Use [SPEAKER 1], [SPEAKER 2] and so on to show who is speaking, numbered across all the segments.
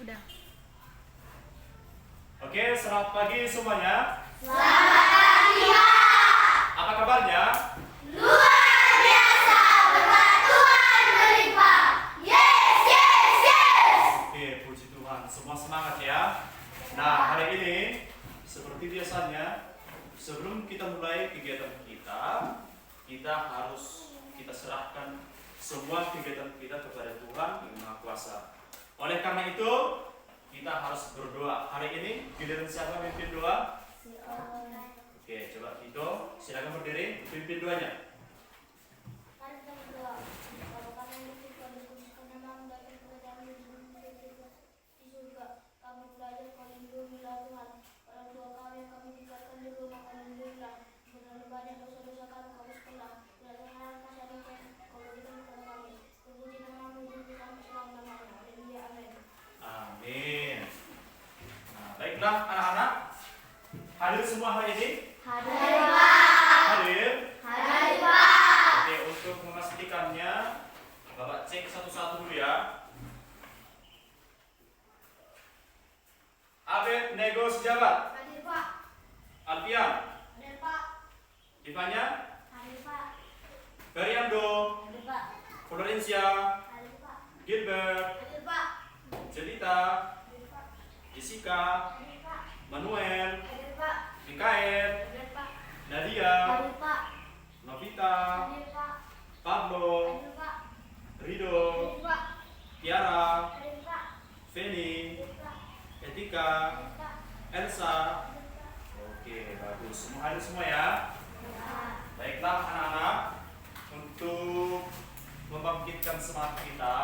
[SPEAKER 1] Udah.
[SPEAKER 2] Oke, selamat pagi semuanya.
[SPEAKER 3] Selamat pagi, Pak.
[SPEAKER 2] Apa kabarnya?
[SPEAKER 3] Luar biasa, berkat Tuhan melimpah. Yes, yes, yes.
[SPEAKER 2] Oke, puji Tuhan. Semua semangat ya. Nah, hari ini seperti biasanya, sebelum kita mulai kegiatan kita harus serahkan semua kegiatan kita kepada Tuhan yang Maha Kuasa. Oleh karena itu, kita harus berdoa. Hari ini giliran siapa mimpin doa? Oke, coba Vito, silakan berdiri, pimpin doanya.
[SPEAKER 3] Mari kita berdoa. Bapa kami yang di surga, namamu datang kerajaan di surga. Kami belajar kau lindungilah Tuhan. Orang tua kami yang kami tinggalkan di rumah kau lindungilah. Benar banyak dosa-dosa kami kau hapuskanlah. Tidak terhalang kasih kau berikan kepada kami. Terpuji namamu di kami selama-lamanya. Haleluya, amin.
[SPEAKER 2] Amin. Nah, baiklah anak-anak, hadir semua hari ini?
[SPEAKER 3] Hadir, Pak.
[SPEAKER 2] Hadir?
[SPEAKER 3] Hadir, Pak.
[SPEAKER 2] Oke, untuk memastikannya, Bapak cek satu-satu dulu ya. Abed Nego Sejabat,
[SPEAKER 3] Hadir, Pak.
[SPEAKER 2] Alfian,
[SPEAKER 3] Hadir, Pak.
[SPEAKER 2] Ivanya,
[SPEAKER 3] Hadir, Pak.
[SPEAKER 2] Feriando,
[SPEAKER 3] Hadir, Pak.
[SPEAKER 2] Florencia,
[SPEAKER 3] Hadir, Pak.
[SPEAKER 2] Gilbert,
[SPEAKER 3] Hadir, Pak.
[SPEAKER 2] Jelita,
[SPEAKER 3] Hadir, Pak.
[SPEAKER 2] Jessica,
[SPEAKER 3] Hadir, Pak.
[SPEAKER 2] Manuel,
[SPEAKER 3] Hadir, Pak.
[SPEAKER 2] Mikael,
[SPEAKER 3] Hadir, Pak.
[SPEAKER 2] Nadia,
[SPEAKER 3] Hadir, Pak.
[SPEAKER 2] Novita,
[SPEAKER 3] Hadir, Pak.
[SPEAKER 2] Pablo,
[SPEAKER 3] Hadir, Pak.
[SPEAKER 2] Rido,
[SPEAKER 3] Hadir, Pak.
[SPEAKER 2] Tiara,
[SPEAKER 3] Hadir, Pak.
[SPEAKER 2] Feni,
[SPEAKER 3] Hadir, Pak.
[SPEAKER 2] Etika,
[SPEAKER 3] Hadir, Pak.
[SPEAKER 2] Elsa.
[SPEAKER 3] Hadir, Pak.
[SPEAKER 2] Oke, bagus. Semua hadir semua ya.
[SPEAKER 3] Ya.
[SPEAKER 2] Baiklah anak-anak, untuk membangkitkan semangat kita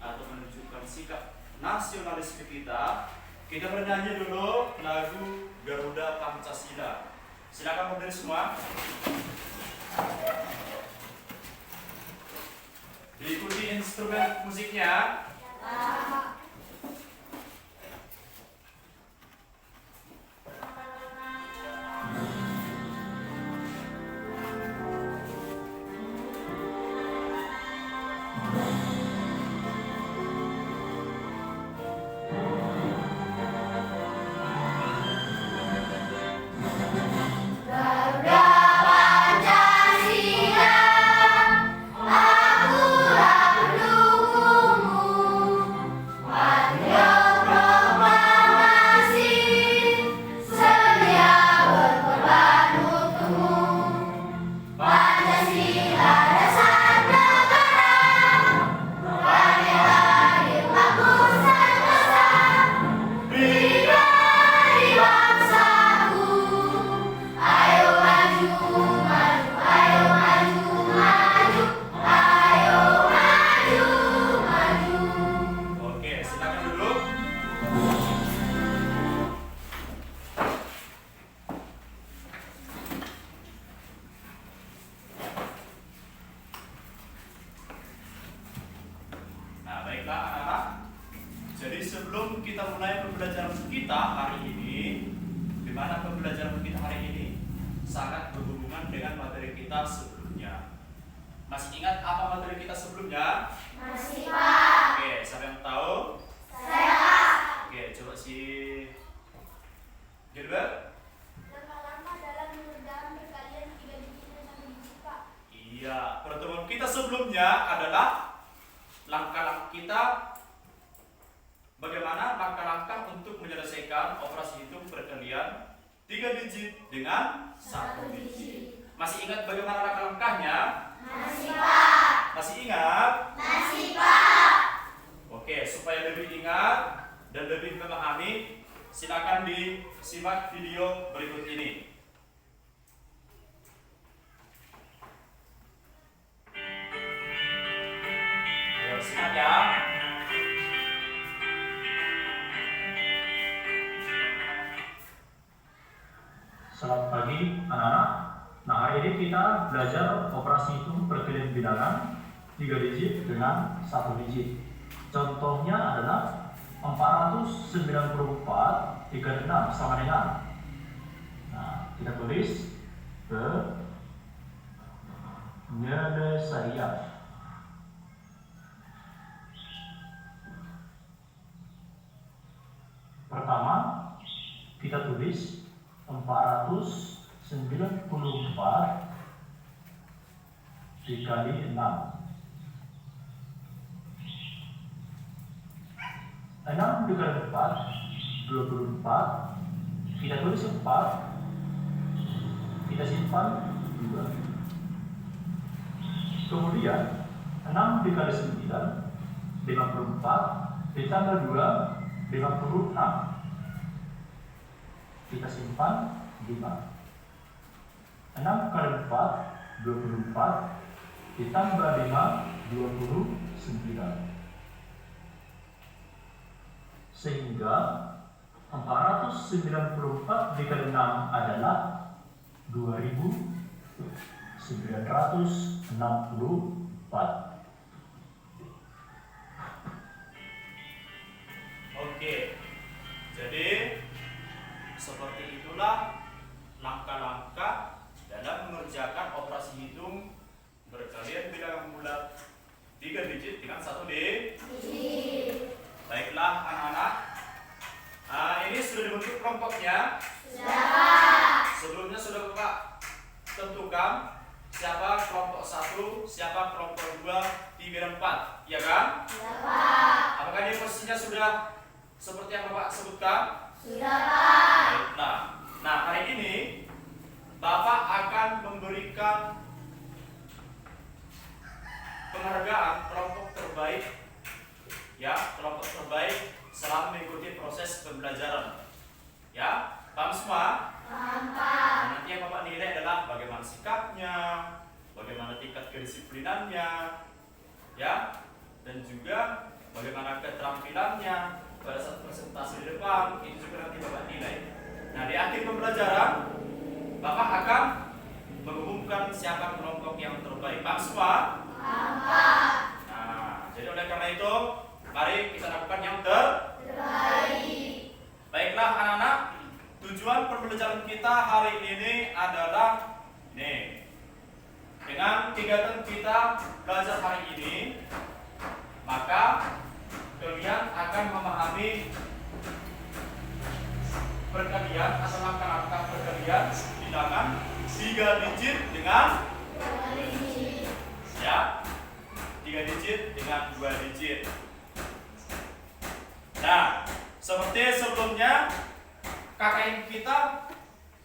[SPEAKER 2] atau menunjukkan sikap nasionalisme kita bernyanyi dulu lagu Garuda Pancasila. Silakan berdiri semua. Diikuti instrumen musiknya.
[SPEAKER 3] Garuda Pancasila, akulah pendukungmu. Patriot proklamasi, sedia berkorban untukmu. Pancasila dasar negara, bukannya hadir bagus sentosa. Berdiri bangsaku, ayo maju, maju, ayo maju, maju, ayo maju, maju.
[SPEAKER 2] Oke, silakan duduk. Nah, baiklah anak-anak. Jadi sebelum kita mulai pembelajaran kita hari ini, di mana pembelajaran kita hari ini sangat berhubungan dengan materi kita sebelumnya. Masih ingat apa materi kita sebelumnya?
[SPEAKER 3] Masih, Pak.
[SPEAKER 2] Oke, siapa yang tahu?
[SPEAKER 3] Saya.
[SPEAKER 2] Oke, coba si Gilbert.
[SPEAKER 3] Lama-lama dalam mengerjakan perkalian 3 digit dan 1 digit, Pak.
[SPEAKER 2] Iya, pertemuan kita sebelumnya adalah langkah-langkah kita bagaimana langkah-langkah untuk menyelesaikan operasi hitung perkalian 3 digit dengan 1 digit. Masih ingat bagaimana langkah-langkahnya?
[SPEAKER 3] Masih, Pak.
[SPEAKER 2] Masih ingat?
[SPEAKER 3] Masih, Pak.
[SPEAKER 2] Oke, supaya lebih ingat dan lebih memahami, silakan disimak video berikut ini. Ayo simak ya.
[SPEAKER 4] Selamat pagi anak-anak. Nah, hari ini kita belajar operasi hitung perkalian bilangan 3 digit dengan 1 digit. Contohnya adalah 494 36 sama dengan. Nah, kita tulis ke Nyelesaian. 494 kita tulis 494 dikali 6. 6 dikali 4, 24. Kita tulis 4, kita simpan 2. Kemudian 6 dikali 9, 54, ditambah 2, 56. Kita simpan 5. 6 kali 4, 24, ditambah 5, 29. Sehingga 494 dikali 6 adalah 2964.
[SPEAKER 2] Oke, jadi seperti itulah langkah-langkah dalam mengerjakan operasi hitung perkalian bilangan bulat 3 digit dengan 1 digit. Baiklah anak-anak, ini sudah dibentuk kelompoknya. Sebelumnya sudah Bapak tentukan siapa kelompok 1, siapa kelompok 2, 3, dan 4, ya kan? Apakah ini posisinya sudah seperti yang Bapak sebutkan?
[SPEAKER 3] Sudah, Pak.
[SPEAKER 2] Baiklah. Nah, hari ini Bapak akan memberikan penghargaan kelompok terbaik, ya, kelompok terbaik selama mengikuti proses pembelajaran. Ya, paham semua?
[SPEAKER 3] Paham, Pak.
[SPEAKER 2] Nah, nanti yang Bapak nilai adalah bagaimana sikapnya, bagaimana tingkat kedisiplinannya, ya, dan juga bagaimana keterampilannya pada saat presentasi di depan. Itu juga nanti Bapak nilai. Nah, di akhir pembelajaran Bapak akan mengumumkan siapa kelompok yang terbaik. Paham semua?
[SPEAKER 3] Paham, Pak.
[SPEAKER 2] Nah, jadi oleh karena itu, mari kita lakukan yang terbaik. Baiklah anak-anak, tujuan pembelajaran kita hari ini adalah nih. Dengan kegiatan kita belajar hari ini, maka kalian akan memahami perkalian atau langkah-langkah perkalian bilangan 3 digit dengan
[SPEAKER 3] 2 digit.
[SPEAKER 2] ya, 3 digit dengan 2 digit. Nah, seperti sebelumnya, KKM kita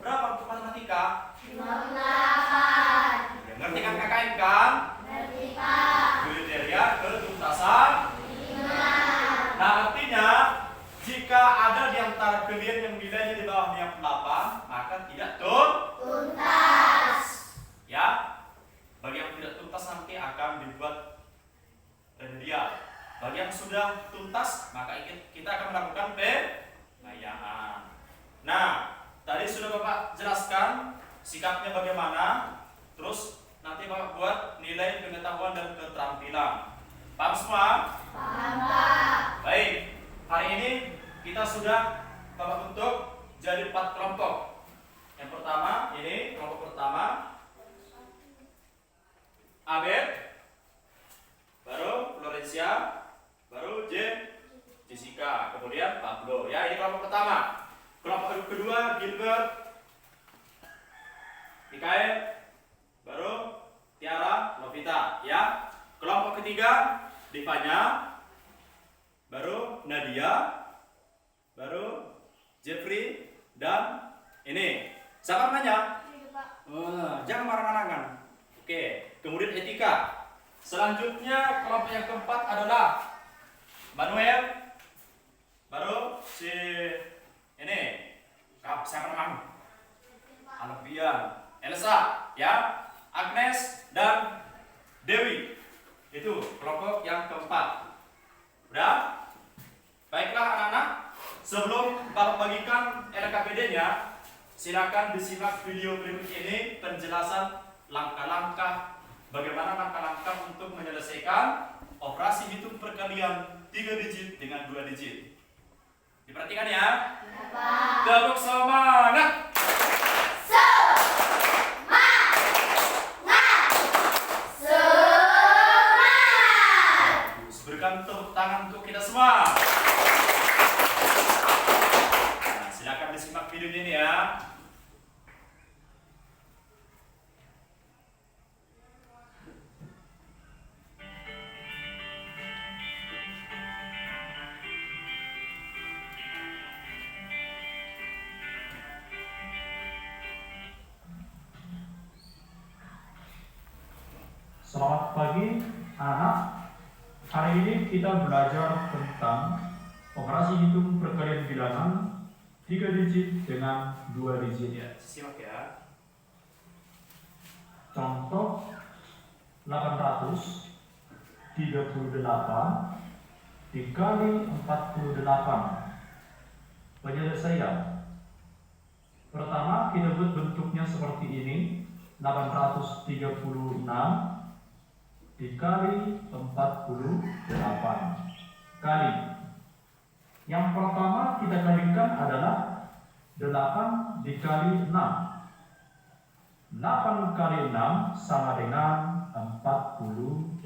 [SPEAKER 2] berapa untuk matematika?
[SPEAKER 3] 58.
[SPEAKER 2] Ya, ngerti kan KKM kan?
[SPEAKER 3] Ngerti, Pak.
[SPEAKER 2] Kriteria ketuntasan. Nah, artinya jika ada di antara kalian yang nilainya di bawah yang 8, maka tidak
[SPEAKER 3] Tuntas.
[SPEAKER 2] ya. Bagi yang tidak tuntas nanti akan dibuat remedial. Bagi yang sudah tuntas, maka kita akan melakukan pengayaan. Nah, tadi sudah Bapak jelaskan sikapnya bagaimana, terus nanti Bapak buat nilai pengetahuan dan keterampilan. Paham semua?
[SPEAKER 3] Paham, Pak.
[SPEAKER 2] Baik, hari ini kita sudah Bapak bentuk jadi 4 kelompok. Yang pertama, ini kelompok pertama Abed, baru Florencia, baru Jessica, kemudian Pablo. Ya, ini kelompok pertama. Kelompok kedua Gilbert, Mikael, baru Tiara, Lovita. Ya, kelompok ketiga Divanya, baru Nadia, baru Jeffrey, dan ini siapa namanya? Jangan marah-marahan. Oke, kemudian etika. Selanjutnya kelompok yang keempat adalah Manuel, baru si ini siapa namanya? Alfian, Elsa, ya, Agnes, dan Dewi. Itu kelompok yang keempat. Udah? Baiklah anak-anak, sebelum Bapak bagikan LKPD-nya, silakan disimak video berikut ini penjelasan langkah-langkah bagaimana langkah-langkah untuk menyelesaikan operasi hitung perkalian 3 digit dengan 2 digit. Diperhatikan ya.
[SPEAKER 3] Pak.
[SPEAKER 2] Tepuk semangat. Berikan tepuk tangan untuk kita semua. Nah, silakan disimak video
[SPEAKER 4] Selamat pagi anak-anak. Hari ini kita belajar tentang operasi hitung perkalian bilangan 3 digit dengan 2 digit.
[SPEAKER 2] Ya, simak ya.
[SPEAKER 4] Contoh 838 dikali 48. Penyelesaian. Pertama kita buat bentuknya seperti ini. 836 dikali 48 kali. Yang pertama kita kalikan adalah 8 dikali 6. 8 kali 6 sama dengan 48.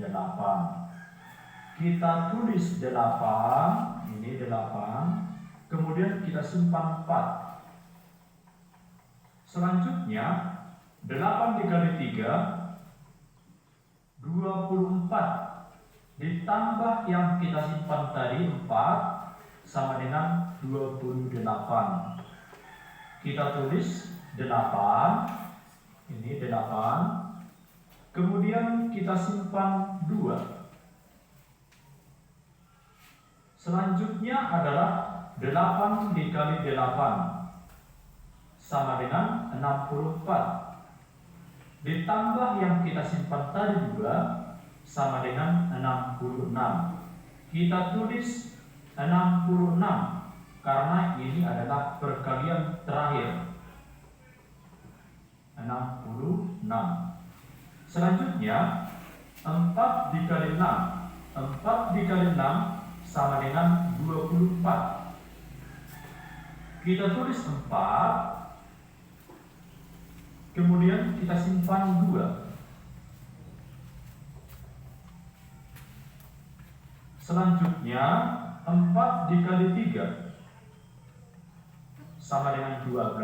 [SPEAKER 4] Kita tulis 8, ini 8, kemudian kita simpan 4. Selanjutnya 8 dikali 3 24 ditambah yang kita simpan tadi 4 sama dengan 28. Kita tulis 8, ini 8, kemudian kita simpan 2. Selanjutnya adalah 8 dikali 8 sama dengan 64. Ditambah yang kita simpan tadi juga sama dengan 66. Kita tulis 66 karena ini adalah perkalian terakhir. 66. Selanjutnya 4 dikali 6. 4 dikali 6 sama dengan 24. Kita tulis 4, kemudian kita simpan 2. Selanjutnya 4 dikali 3 sama dengan 12.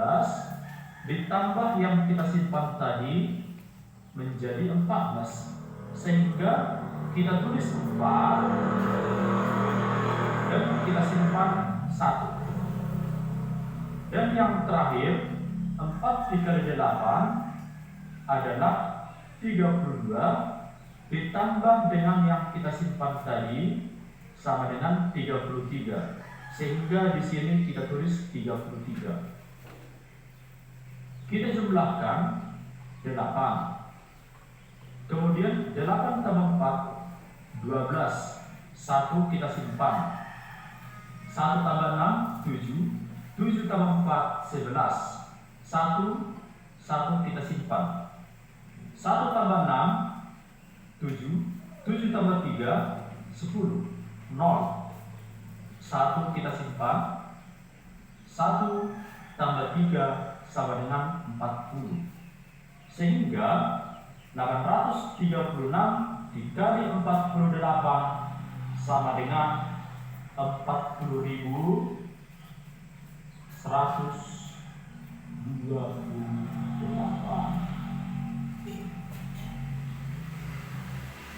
[SPEAKER 4] Ditambah yang kita simpan tadi menjadi 14. Sehingga kita tulis 4 dan kita simpan 1. Dan yang terakhir 4 dikali 8 adalah 32 ditambah dengan yang kita simpan tadi sama dengan 33. Sehingga di sini kita tulis 33. Kita jumlahkan 8. Kemudian 8 tambah 4 12. 1 kita simpan. 1 tambah 6 7. 7 tambah 4 11. 1 kita simpan. 1 tambah 6 7. 7 tambah 3 10. 0. 1 kita simpan. 1 tambah 3 sama dengan 40. Sehingga 836 dikali 48 sama dengan 40.128.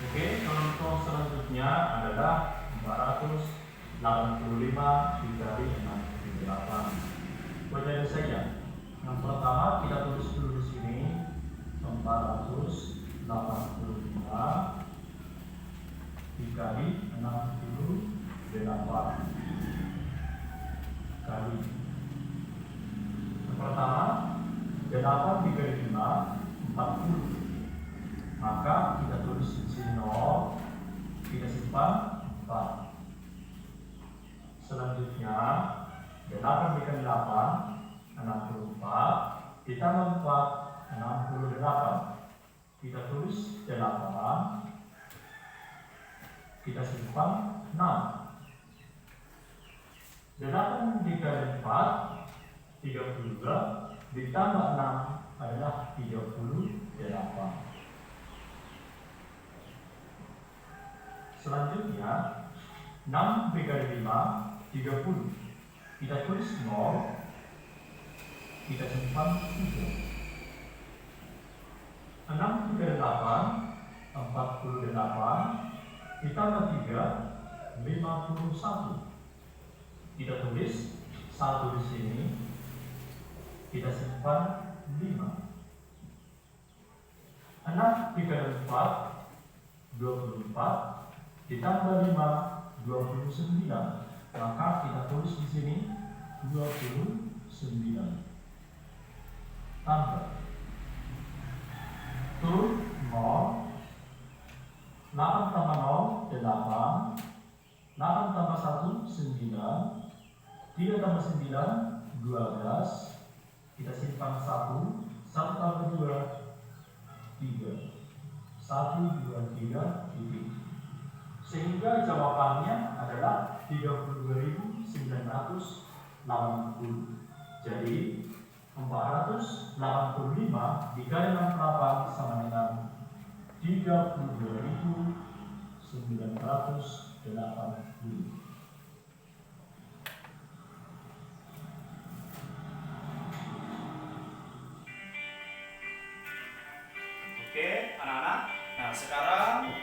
[SPEAKER 4] Oke, contoh selanjutnya adalah 485 dikali 68. Penyelesaian. Yang pertama kita tulis dulu di sini 485 dikali 68 kali. Yang pertama 8 dikali 5 40. Maka kita tulis di sini 0, kita simpan 4. Selanjutnya 8 dikali 8 64 ditambah 4 68. Kita tulis 8, kita simpan 6. 8 dikali 4 32 ditambah 6 adalah 38. Selanjutnya 6 dikali 5 30. Kita tulis 0, kita simpan 3. 6 dikali 8 48 ditambah 3 51. Kita tulis 1 di sini, kita simpan 5. 6 dikali 4 24 ditambah 5 29. Maka kita tulis di sini 29 tambah turun 0, 8 tambah 0 8, 8 tambah 1 9, 3 tambah 9 12, kita simpan 1 tambah 2 3, 1 2 3 titik. Sehingga jawabannya adalah 32.980. Jadi 485 dikali 68 sama dengan 32.980.
[SPEAKER 2] Oke, anak-anak. Nah, sekarang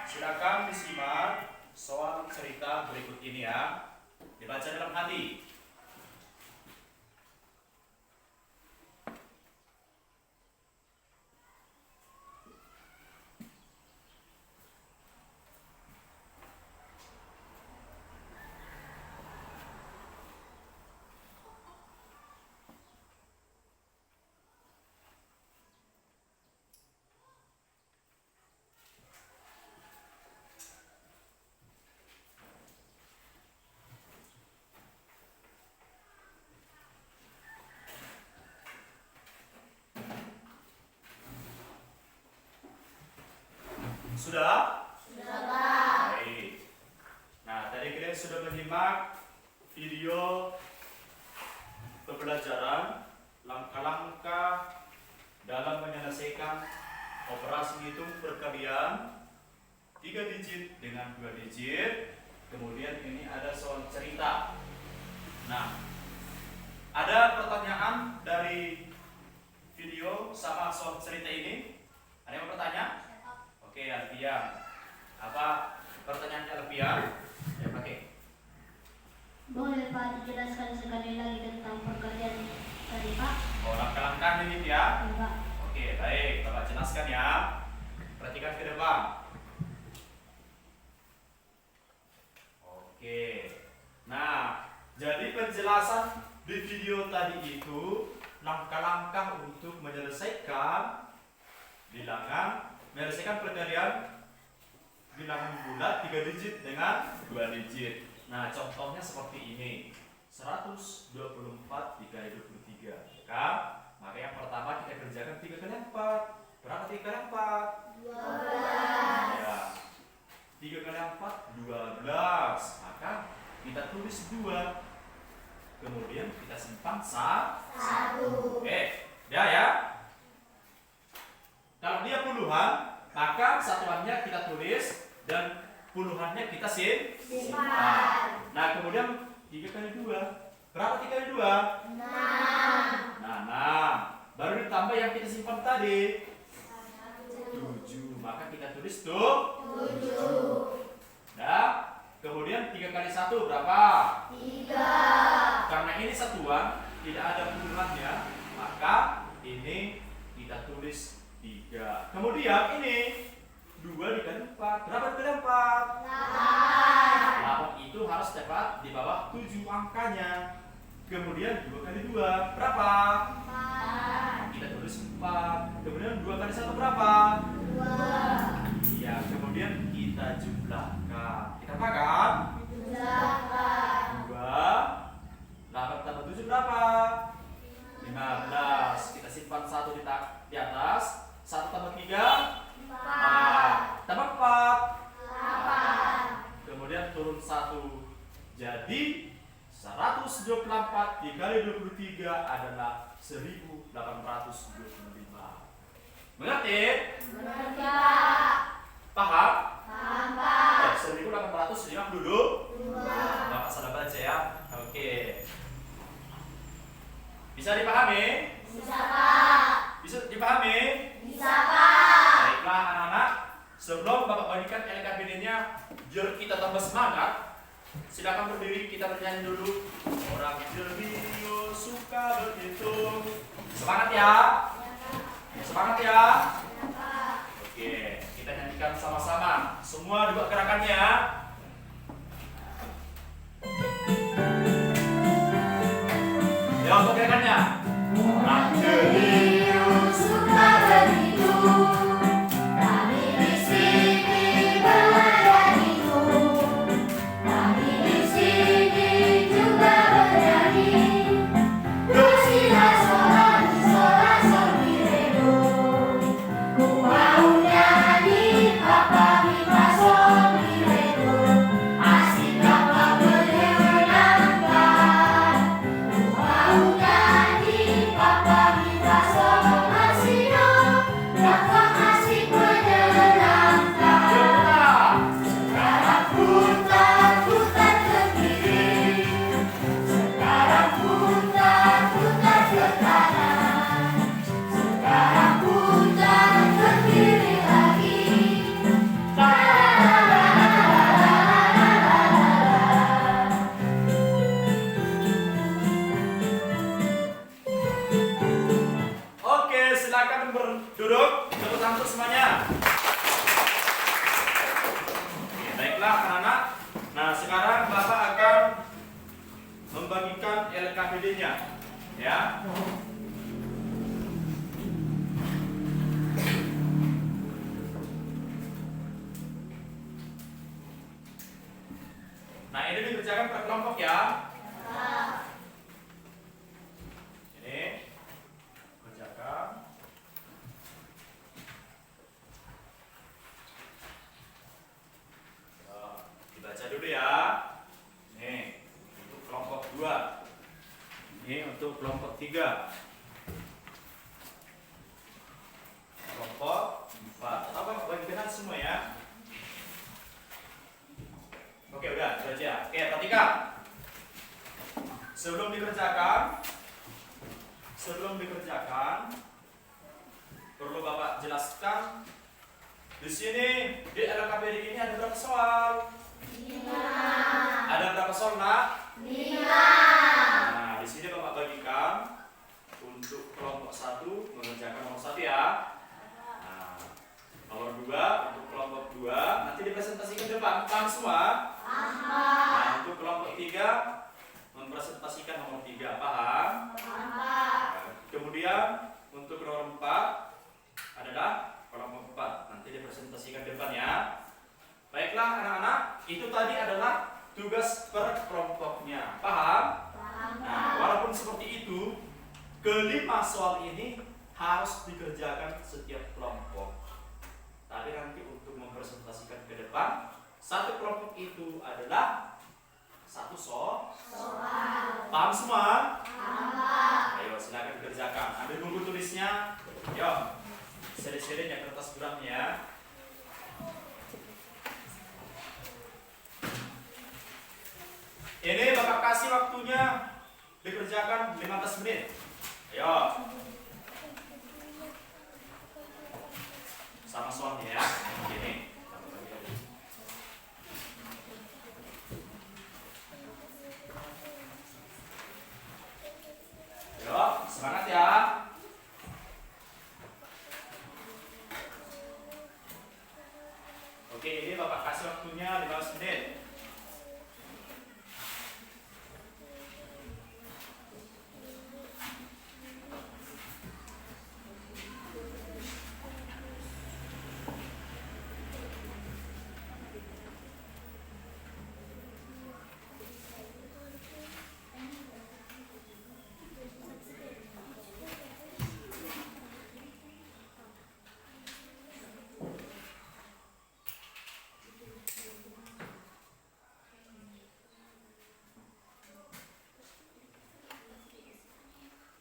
[SPEAKER 2] silakan disimak soal cerita berikut ini ya. Dibaca dalam hati. Sudah?
[SPEAKER 3] Sudah, Pak.
[SPEAKER 2] Baik. Nah, tadi kalian sudah menyimak video pembelajaran langkah-langkah dalam menyelesaikan operasi hitung perkalian 3 digit dengan 2 digit. Kemudian ini ada soal cerita. Nah, ada pertanyaan dari video sama soal cerita ini? Ada yang mau bertanya? Oke, Alfian. Apa pertanyaannya Alfian? Ya, pakai.
[SPEAKER 3] Boleh Pak dijelaskan sekali lagi tentang perkalian tadi Pak?
[SPEAKER 2] Oh, langkah-langkahnya ini ya.
[SPEAKER 3] Ya Pak.
[SPEAKER 2] Oke, baik. Bapak jelaskan ya. Perhatikan ke depan. Oke. Nah, jadi penjelasan di video tadi itu langkah-langkah untuk menyelesaikan perkalian bilangan bulat 3 digit dengan 2 digit. Nah, contohnya seperti ini. 124 dikali 23. Kan? Maka yang pertama kita kerjakan 3 kali 4. Berapa 3 kali 4?
[SPEAKER 3] 12.
[SPEAKER 2] Ya. 3 kali 4 12. Maka kita tulis 2. Kemudian kita simpan 1. Ya. Kalau dia puluhan, maka satuannya kita tulis dan puluhannya kita simpan. Nah, kemudian 3 kali 2. Berapa 3 kali 2?
[SPEAKER 3] 6.
[SPEAKER 2] Nah, 6. Baru ditambah yang kita simpan tadi. 7. Maka kita tulis tuh 7. Nah, kemudian 3 kali 1 berapa?
[SPEAKER 3] 3.
[SPEAKER 2] Karena ini satuan, tidak ada puluhannya, maka ini kita tulis 3. Kemudian ini 2 dikali 4. Berapa dikali 4? 8 itu harus dapat di bawah 7 angkanya. Kemudian 2 kali 2 berapa?
[SPEAKER 3] 4.
[SPEAKER 2] Kita tulis 4. Kemudian 2 kali 1 berapa?
[SPEAKER 3] 2.
[SPEAKER 2] Ya, kemudian kita jumlahkan. Kita makan?
[SPEAKER 3] 8.
[SPEAKER 2] 2. 8 tambah 7 berapa? 15. Kita simpan 1 di atas. 1 tambah 3? 4. Tambah 4?
[SPEAKER 3] 8.
[SPEAKER 2] Kemudian turun 1. Jadi 124 dikali 23 adalah 1825. Mengerti?
[SPEAKER 3] Mengerti Pak.
[SPEAKER 2] Paham?
[SPEAKER 3] Paham Pak.
[SPEAKER 2] 1805 duduk.
[SPEAKER 3] 2.
[SPEAKER 2] Bapak salah baca ya. Oke. Bisa dipahami?
[SPEAKER 3] Bisa Pak.
[SPEAKER 2] Bisa dipahami?
[SPEAKER 3] Bisa Pak.
[SPEAKER 2] Baiklah anak-anak, sebelum Bapak bagikan LKPD-nya biar kita tambah semangat, silakan berdiri, kita bernyanyi dulu. Orang Jermio suka berhitung. Semangat ya. Semangat ya. Oke, kita nyanyikan sama-sama. Semua dibuat gerakannya. Ya, untuk gerakannya.
[SPEAKER 3] Jelius suka begitu, kami di sini melayanimu. Kami di sini juga bernyanyi. Dosilah sola sol mi re do. Ku mau nyanyi papa mi fa sol mi re do. Asik papa menyenangkan. Ku mau nyanyi papa mi fa sol la si do. Papa asik menyenangkan. Sekarang putar-putar ke kiri. Sekarang putar-putar ke kanan. Sekarang putar ke kiri lagi. La la la la la la la.
[SPEAKER 2] Oke, silakan berduduk. Tepuk tangan untuk semuanya. Oke, baiklah anak-anak. Nah, sekarang Bapak akan membagikan LKPD-nya, ya. Nah, ini dikerjakan per kelompok ya. Ini kerjakan. Dibaca dulu ya. Nih, untuk kelompok 2. Ini untuk kelompok 3. Kelompok 4. Apa bagian semua ya? Oke, udah, baca. Oke, perhatikan. Sebelum dikerjakan, perlu Bapak jelaskan di sini di LKPD ini ada berapa soal? 5. Ada berapa soal, Nak? 5. Nah, di sini Bapak bagikan untuk kelompok 1 mengerjakan nomor 1 ya. Nah, nomor 2 untuk kelompok 2 nanti dipresentasikan depan, paham semua? Nah, untuk kelompok 3 mempresentasikan nomor 3, paham? Nah, kemudian untuk nomor 4 adalah kelompok 4, nanti dipresentasikan depan ya. Baiklah anak-anak, itu tadi adalah tugas per kelompoknya, paham? Nah, walaupun seperti itu, kelima soal ini harus dikerjakan setiap kelompok. Tapi nanti untuk mempresentasikan ke depan, satu kelompok itu adalah satu soal. Paham semua? Ayo silakan kerjakan. Ambil buku tulisnya. Yo, seri-seri ya kertas buramnya. Ini Bapak kasih waktunya dikerjakan 15 menit. Ayo. Sama soalnya ya. Gini. Ayo, semangat ya. Oke, ini Bapak kasih waktunya 15 menit.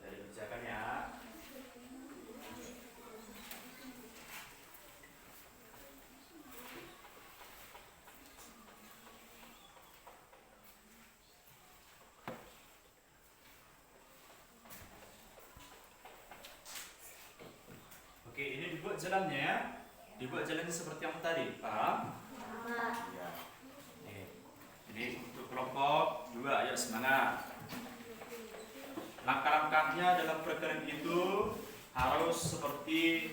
[SPEAKER 2] Dari kerjakan ya. Oke, ini dibuat jalannya ya. Dibuat jalannya seperti yang tadi, paham? Ya. Ini untuk kelompok 2, ayo semangat. Langkah-langkahnya dalam program itu harus seperti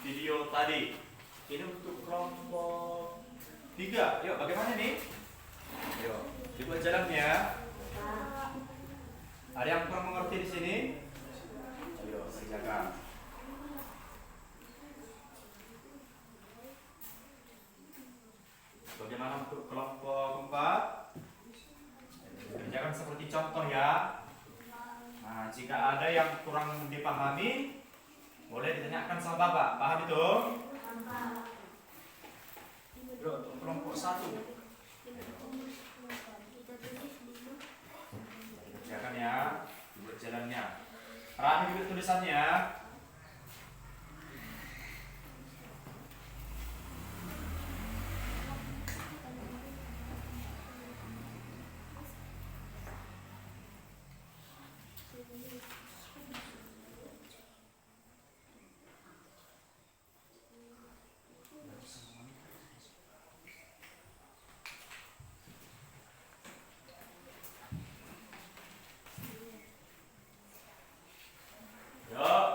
[SPEAKER 2] video tadi. Ini untuk kelompok 3. Yuk, bagaimana nih? Yuk, dibuat jalannya. Ada yang kurang mengerti di sini? Ayo, kerjakan. Bagaimana untuk kelompok 4? Kerjakan seperti contoh ya. Nah, jika ada yang kurang dipahami, boleh ditanyakan sama Bapak. Paham itu? Yuk, untuk kelompok 1. Kerjakan ya, dibuat jalannya. Rapi juga tulisannya. Yuk.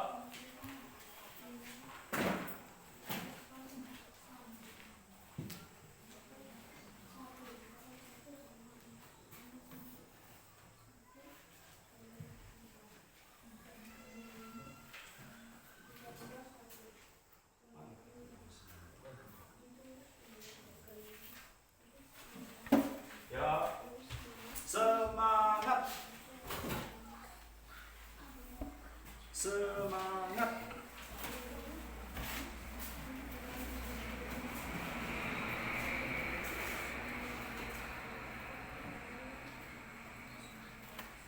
[SPEAKER 2] Yuk. Semangat. Semangat.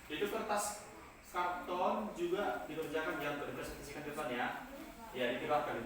[SPEAKER 2] Itu kertas karton juga dikerjakan ya, untuk dipresentasikan ke depan ya. Ya, digerakkan.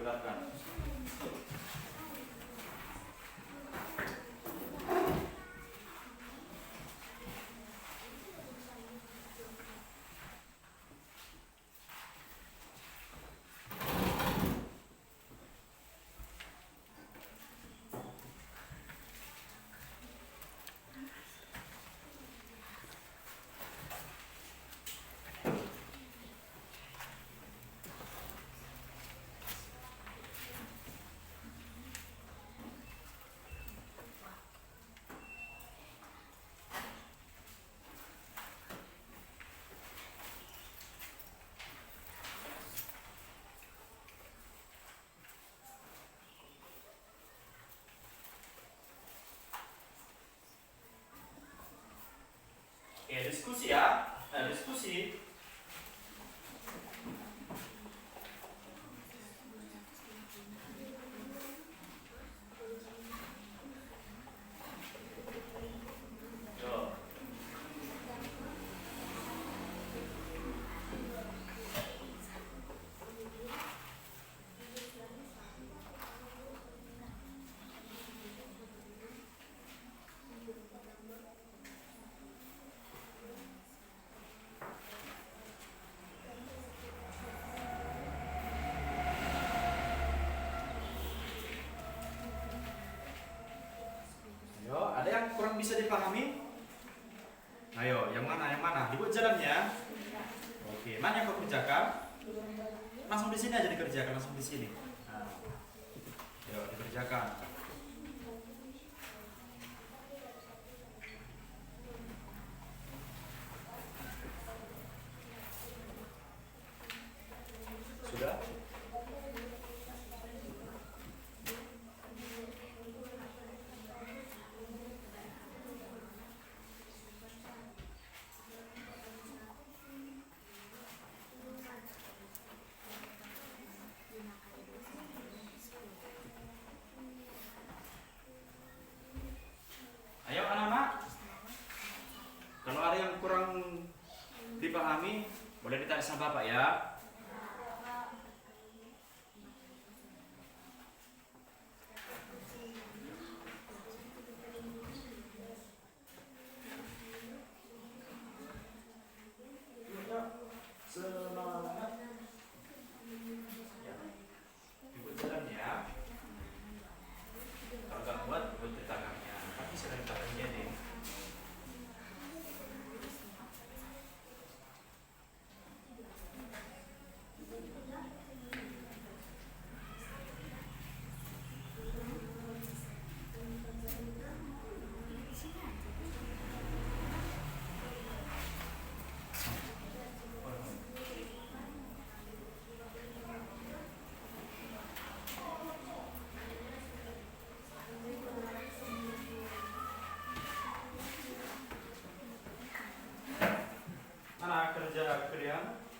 [SPEAKER 2] Oke, diskusi ya. Nah, diskusi. Yuk. Ayo, ada yang kurang bisa dipahami? Ayo, yang mana? Dibuat jalannya. Oke, mana yang kau kerjakan? Langsung di sini aja dikerjakan, langsung di sini. Nah, yuk dikerjakan. Sudah? Ayo anak-anak. Kalau ada yang kurang dipahami, boleh ditanya sama Bapak ya. Semangat. Ya. Dibuat jalan ya. Kalau nggak buat di tangannya. Tapi sudah di tangannya nih.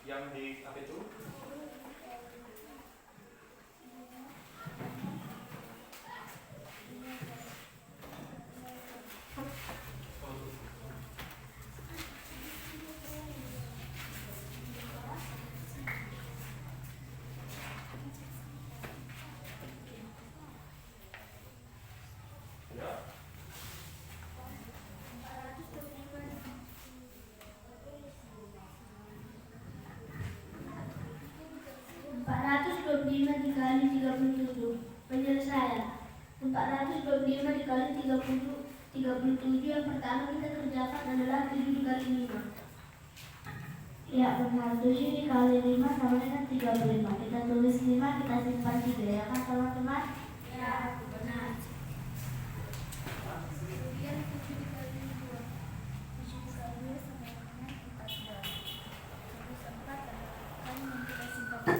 [SPEAKER 2] Yang di apa itu? Ya.
[SPEAKER 3] 425 dikali 37. Penyelesaian. 425 dikali 37 yang pertama kita kerjakan adalah 7 dikali 5. Ya benar, 7 dikali 5 sama dengan 35. Kita tulis 5, kita simpan 3, ya kan teman-teman? Ya, benar. Kemudian 7 dikali 2. 7 dikali 2 sama dengan 14. Terus 4 kan yang kita simpan 3.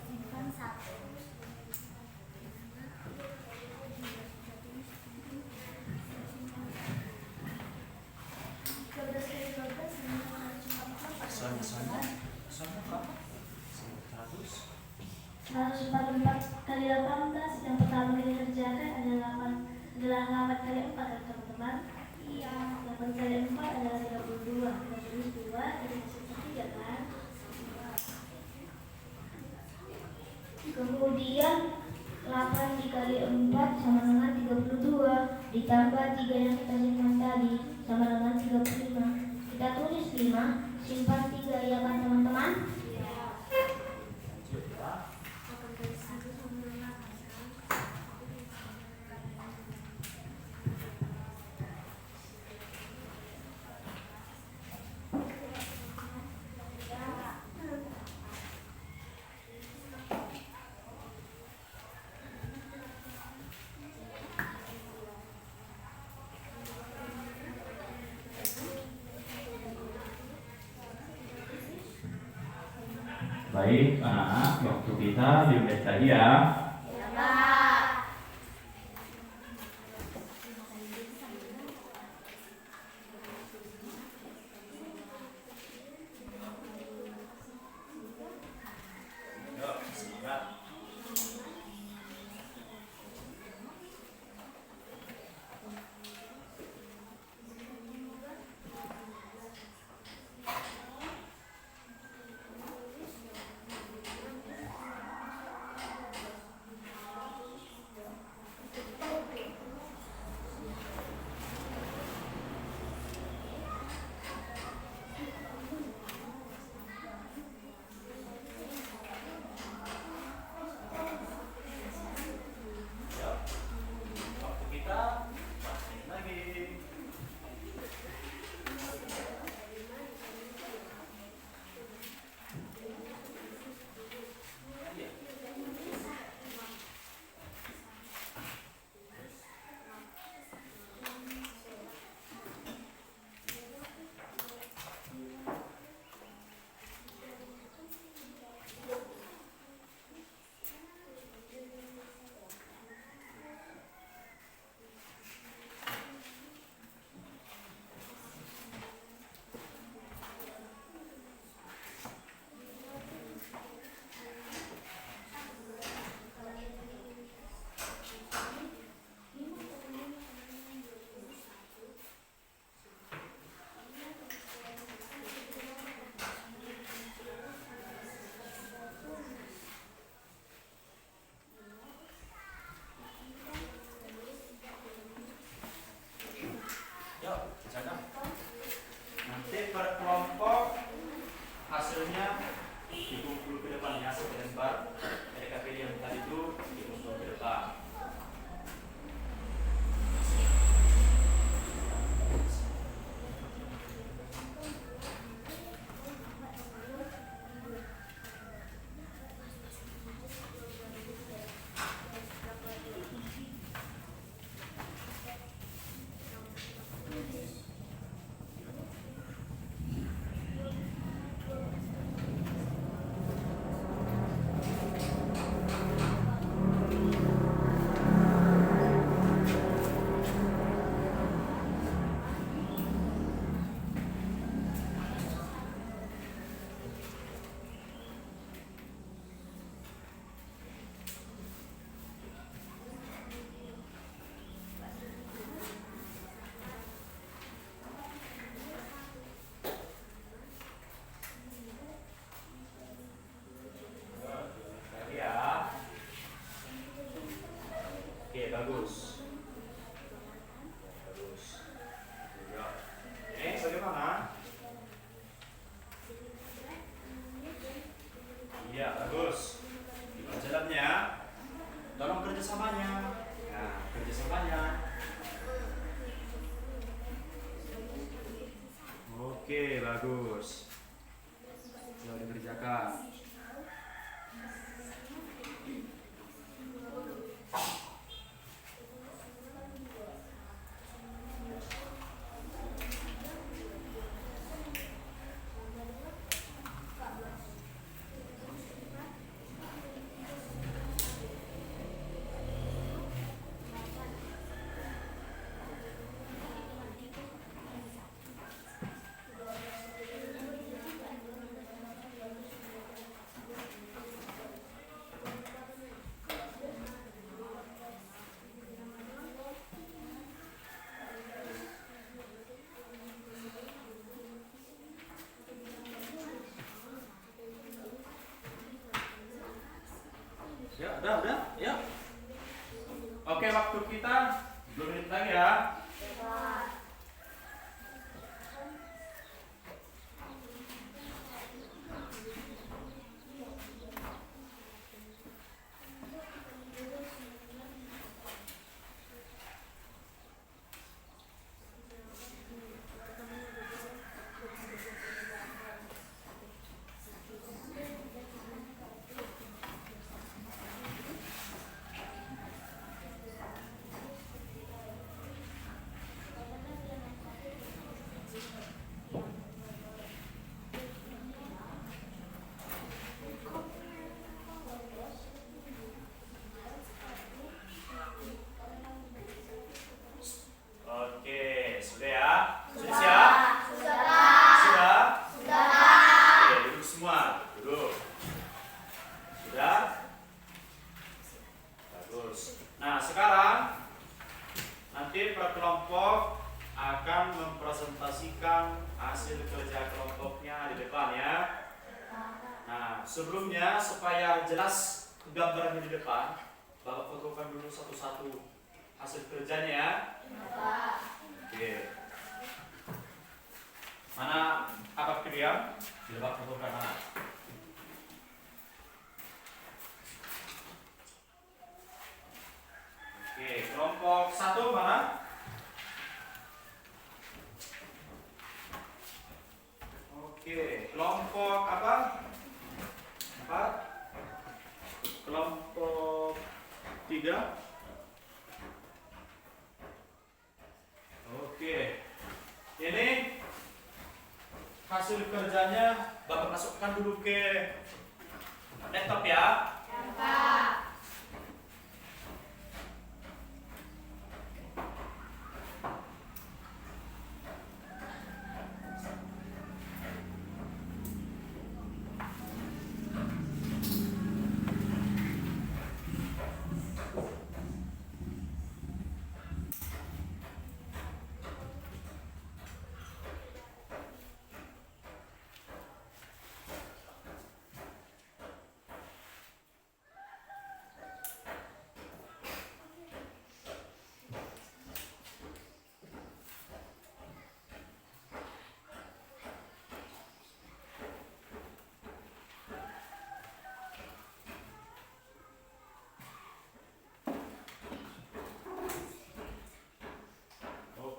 [SPEAKER 3] Simpan 1.
[SPEAKER 2] Sama
[SPEAKER 3] 144 kali 18 yang pertama kita kerjakan adalah 8 kali 4 kan teman-teman? Iya. 8 kali 4 adalah 32. Kita tulis 2, jadi masih 3 kan? Kemudian 8 dikali 4 sama dengan 32 ditambah 3 yang kita simpan tadi sama dengan 35. Kita tulis 5, simpan 3, ya kan teman-teman?
[SPEAKER 2] lanjut ya.
[SPEAKER 4] Baik anak-anak, waktu kita di menit tadi ya.
[SPEAKER 2] Yuk, semangat. Yuk, waktu kita pastiin lagi. Iya. Yuk, jaga. Nanti per kelompok hasilnya dikumpul ke depan ya, sebentar. RKPD yang tadi itu dikumpul ke depan. Oke, bagus. Sudah dikerjakan. Ya, udah, ya. Oke, waktu kita 2 menit lagi ya. Oke, sudah ya? Sudah siap? Sudah? Oke, duduk semua. Duduk. Sudah? Bagus. Nah, sekarang nanti per kelompok akan mempresentasikan hasil kerja kelompoknya di depan ya. Nah, sebelumnya supaya jelas gambarannya di depan, Bapak fotokan dulu satu-satu hasil kerjanya ya. Oke. Mana apa kalian? Bapak fotokan mana? Oke, kelompok 1 mana? Oke, kelompok apa? 4. Kelompok 3. Oke. Ini hasil kerjanya Bapak masukkan dulu ke laptop ya.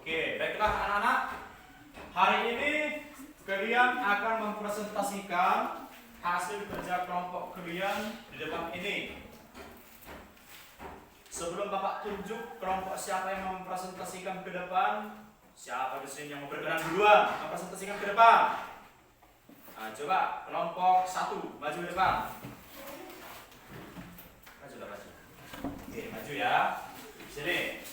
[SPEAKER 2] Oke, baiklah anak-anak. Hari ini kalian akan mempresentasikan hasil kerja kelompok kalian di depan ini. Sebelum Bapak tunjuk kelompok siapa yang mempresentasikan ke depan, siapa di sini yang mau berkenan duluan mempresentasikan ke depan? Nah, coba kelompok 1 maju ke depan. Maju. Oke, maju ya. Sini.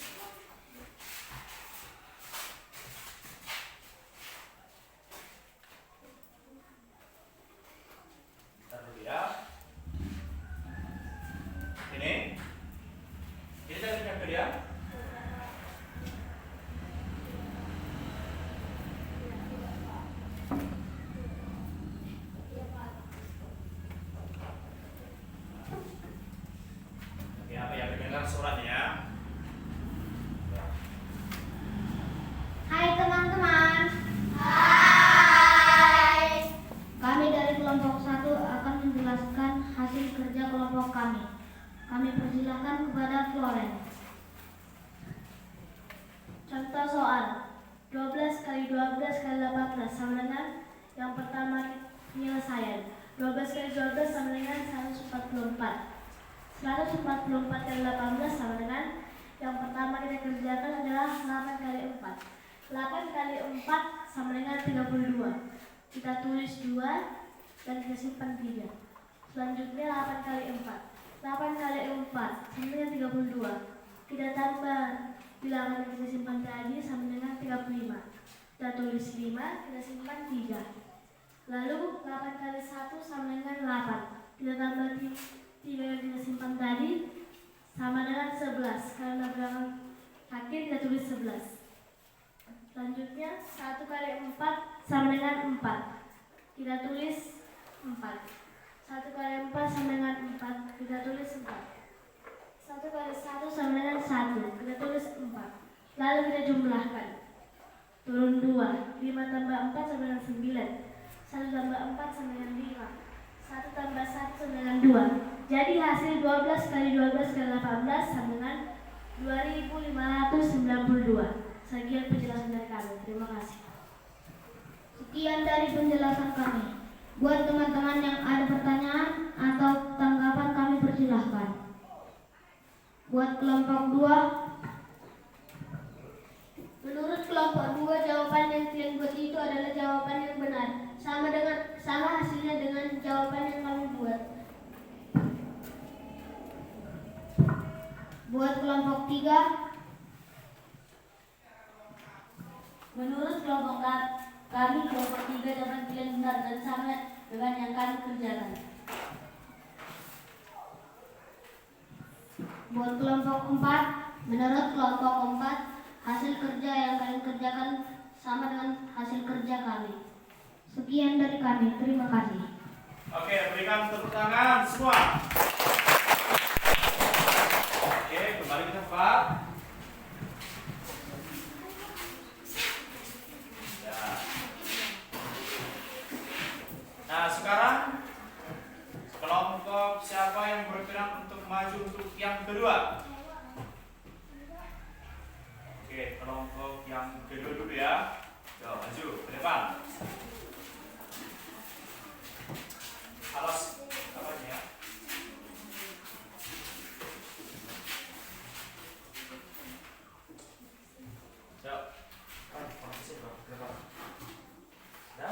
[SPEAKER 2] Ya. Ini saya tunjukkan ke dia. Oke, apa yang dengar suaranya?
[SPEAKER 3] Hai teman-teman. Kami dari kelompok 1 akan menjelaskan hasil kerja kelompok kami. Kami persilahkan kepada Florence. Contoh soal 12 kali 12 kali 18 14 sama dengan yang pertama penyelesaian. 12 kali 12 sama dengan 144. 144 kali 18 sama dengan yang pertama kita kerjakan adalah 8 kali 4. 8 kali 4 sama dengan 32. Kita tulis 2 dan kita simpan 3. Selanjutnya 8 kali 4. 8 kali 4 sama dengan 32. Kita tambah bilangan yang kita simpan tadi sama dengan 35. Kita tulis 5, kita simpan 3. Lalu 8 kali 1 sama dengan 8. Kita tambah 3 yang kita simpan tadi sama dengan 11. Karena bilangan akhir kita tulis 11. Selanjutnya 1 kali 4 sama dengan 4. Kita tulis 4. 1 kali 4 sama dengan 4. Kita tulis 4. 1 kali 1 sama dengan 1. Kita tulis 4. Lalu kita jumlahkan. Turun 2. 5 tambah 4 sama dengan 9. 1 tambah 4 sama dengan 5. 1 tambah 1 sama dengan 2. Jadi hasil 12 kali 12 kali 18 sama dengan 2592. Sekian penjelasan dari kami. Terima kasih.
[SPEAKER 1] Sekian dari penjelasan kami. Buat teman-teman yang ada pertanyaan atau tanggapan kami persilahkan. Buat kelompok 2, menurut kelompok 2 jawaban yang kalian buat itu adalah jawaban yang benar. Sama hasilnya dengan jawaban yang kami buat. Buat kelompok 3, menurut kelompok kami kelompok 3 jawaban kalian benar dan sama dengan yang kami kerjakan. Buat kelompok 4, menurut kelompok 4 hasil kerja yang kalian kerjakan sama dengan hasil kerja kami. Sekian dari kami, terima kasih.
[SPEAKER 2] Oke, berikan tepuk tangan semua. Oke, kembali ke tempat. Ya. Nah, sekarang kelompok siapa yang berkenan untuk maju untuk yang kedua? Oke, kelompok yang kedua dulu ya. Yo, maju ke depan. Alas apa ya? Yo, posisi berapa? Ya.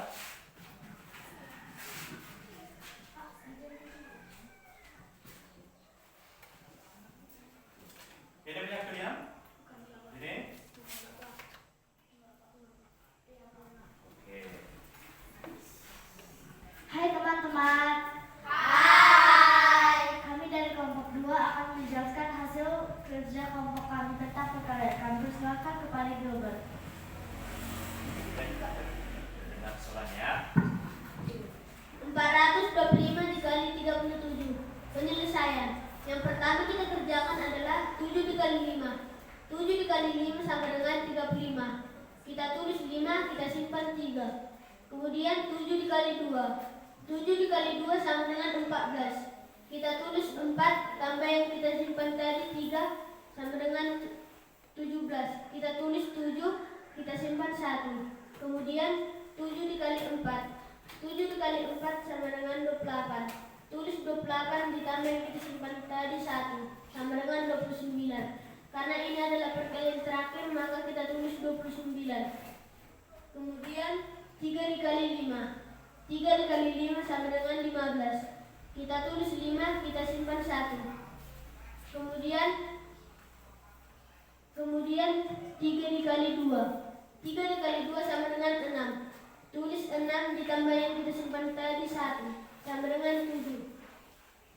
[SPEAKER 2] Ini punya kalian? Ini? Oke.
[SPEAKER 3] Hai teman-teman.
[SPEAKER 1] Hai.
[SPEAKER 3] Kami dari kelompok 2 akan menjelaskan hasil kerja kelompok kami tentang perkara. Kami persilakan kepada Gilbert.
[SPEAKER 2] Dengar soalnya.
[SPEAKER 1] 425 dikali 37. Penyelesaian. Yang pertama kita kerjakan adalah 7 dikali 5. 7 dikali 5 sama dengan 35. Kita tulis 5, kita simpan 3. Kemudian 7 dikali 2. 7 dikali 2 sama dengan 14. Kita tulis 4, tambah yang kita simpan tadi 3 sama dengan 17. Kita tulis 7, kita simpan 1. Kemudian 7 dikali 4. 7 dikali 4 sama dengan 28. Tulis 28 ditambah yang kita simpan tadi 1 sama dengan 29. Karena ini adalah perkalian terakhir maka kita tulis 29. Kemudian 3 dikali 5. 3 dikali 5 sama dengan 15. Kita tulis 5, kita simpan 1. Kemudian 3 dikali 2. 3 dikali 2 sama dengan 6. Tulis 6 ditambah yang kita simpan tadi 1 sama dengan 7.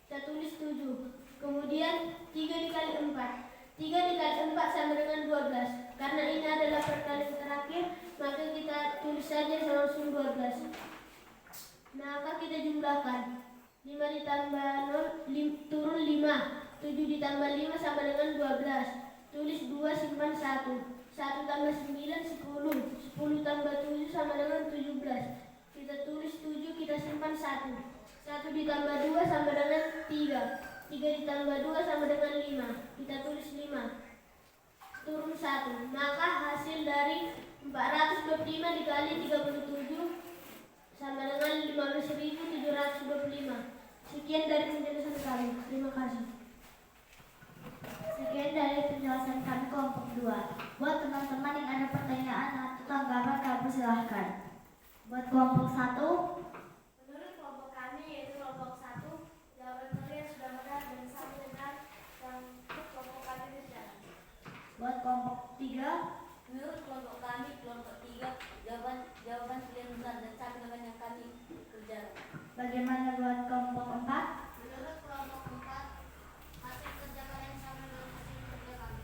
[SPEAKER 1] Kita tulis 7. Kemudian 3 dikali 4. 3 dikali 4 sama dengan 12. Karena ini adalah perkalian terakhir, maka kita tulis saja langsung 12. Maka kita jumlahkan. 5 ditambah 0, turun 5. 7 ditambah 5 sama dengan 12. Tulis 2, simpan 1. 1 tambah 9, 10. 10 tambah 7 sama dengan 17. Kita tulis 7, kita simpan 1. 1 ditambah 2 sama dengan 3. 3 ditambah 2 sama dengan 5. Kita tulis 5. Turun 1. Maka hasil dari 425 dikali 37 sama dengan 15.725. Sekian dari penjelasan kami. Terima kasih.
[SPEAKER 3] Sekian dari penjelasan kami kelompok 2. Buat teman-teman yang ada pertanyaan atau tanggapan, kami silahkan. Buat kelompok 1,
[SPEAKER 1] Menurut kelompok kami, yaitu kelompok 1, jawaban kalian sudah benar dan sama dengan yang kelompok kami kerjakan.
[SPEAKER 3] buat kelompok 3,
[SPEAKER 5] Menurut kelompok kami, kelompok 3, jawaban kalian benar dan sama dengan yang kami kerjakan.
[SPEAKER 3] bagaimana buat kelompok 4?
[SPEAKER 1] Menurut kelompok 4, hasil kerja kalian sama dengan hasil kerja kami.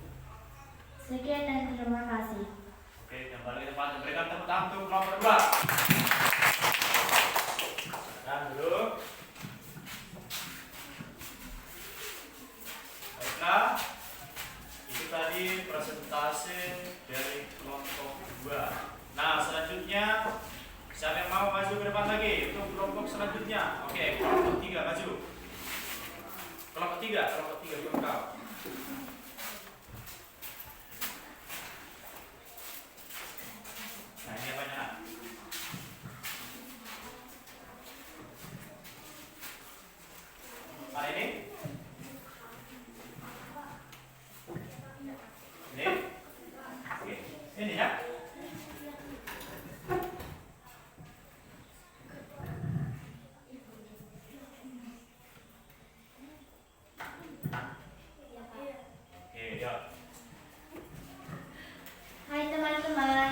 [SPEAKER 3] Sekian dan terima kasih.
[SPEAKER 2] Oke, kembali ke tempat. Berikan tepuk tangan untuk kelompok 2. Silakan duduk. Baiklah, itu tadi presentasi dari kelompok 2. Nah, selanjutnya siapa yang mau maju ke depan lagi untuk kelompok selanjutnya? Oke, kelompok 3 maju. Kelompok 3 kau. Nah, ini apanya? Mana ini? Ini? Oke, ini ya. Oke, yuk.
[SPEAKER 3] Hai teman-teman.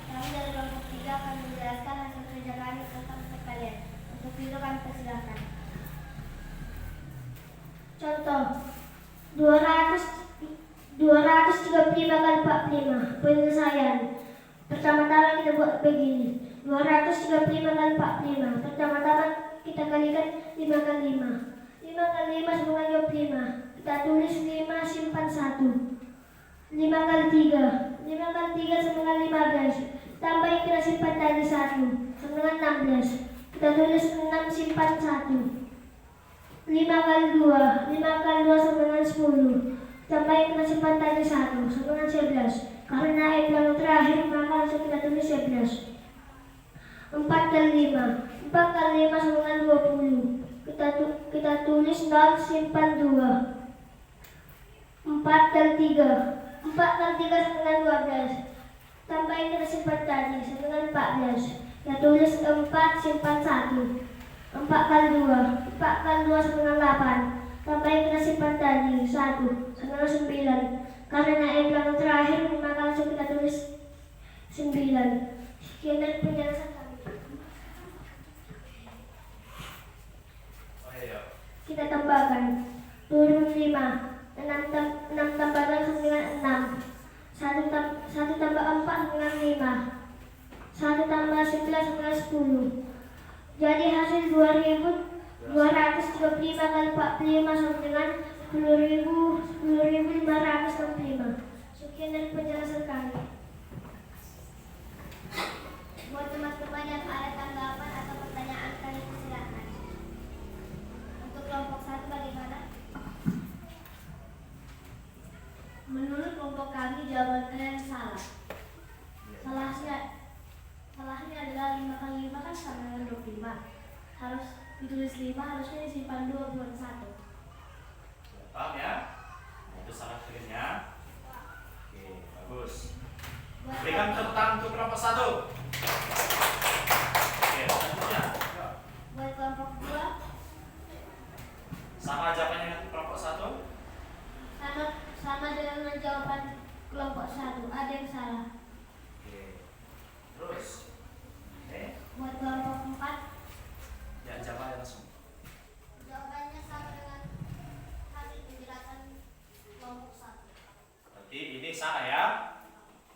[SPEAKER 3] Kami dari kelompok 3 akan menjelaskan hasil kerja kami tentang sekalian. Untuk itu kami persilahkan.
[SPEAKER 1] Contoh 235 kali 45. Penyelesaian. Pertama-tama kita buat begini. 235 kali 45. Pertama-tama kita kalikan 5 kali 5. 5 kali 5 sama dengan 25. Kita tulis 5 simpan 1. 5 kali 3. 5 kali 3 sama dengan 15. Tambah yang kita simpan tadi 1. Sama dengan 16. Kita tulis 6 simpan 1. 5 kali 2. 5 kali 2 sama dengan 10. Tambah yang kita simpan tadi 1. Sama dengan 11. Karena yang terakhir maka langsung kita tulis 11. 4 kali 5. 4 kali 5 sama dengan 20. Kita tulis 0 simpan 2. 4 kali 3. 4 kali 3 sama dengan 12. Tambah yang kita simpan tadi sama dengan 14. Kita tulis 4 simpan 1. 4 kali 2. 4 kali 2 sama dengan 8. Tambah yang kita simpan tadi 1 sama dengan 9. Karena yang terakhir maka langsung kita tulis 9. Sekian dari penjelasan kami.
[SPEAKER 2] Oke, yuk.
[SPEAKER 1] Kita tambahkan 25. 6 tambah 6 sama dengan 6. 1 tambah 4 sama dengan 5. 1 tambah 11 sama dengan 10. Jadi hasil 2.235 kali 45 sama dengan 10.565. Sekian dari penjelasan kami.
[SPEAKER 3] Buat teman-teman yang ada tanggapan atau pertanyaan, kalian silakan. Untuk kelompok 1 bagaimana?
[SPEAKER 1] Menurut kelompok kami jawaban kalian salah. Salahnya adalah 5 kali 5 kan sama dengan 25. Harus ditulis 5, harusnya disimpan 2 bukan 1.
[SPEAKER 2] Paham ya? Nah, itu salah kirimnya. Oke, bagus. Berikan tepuk tangan untuk kelompok 1. Oke, selanjutnya. Yuk.
[SPEAKER 3] Buat kelompok 2,
[SPEAKER 2] Sama jawabannya dengan kelompok 1.
[SPEAKER 1] Sama dengan jawaban kelompok 1. Ada yang salah.
[SPEAKER 2] Oke. Terus. Oke.
[SPEAKER 3] buat kelompok 4,
[SPEAKER 2] Ya, jawab langsung.
[SPEAKER 3] jawabannya sama dengan hasil penjelasan kelompok 1.
[SPEAKER 2] Berarti ini salah ya.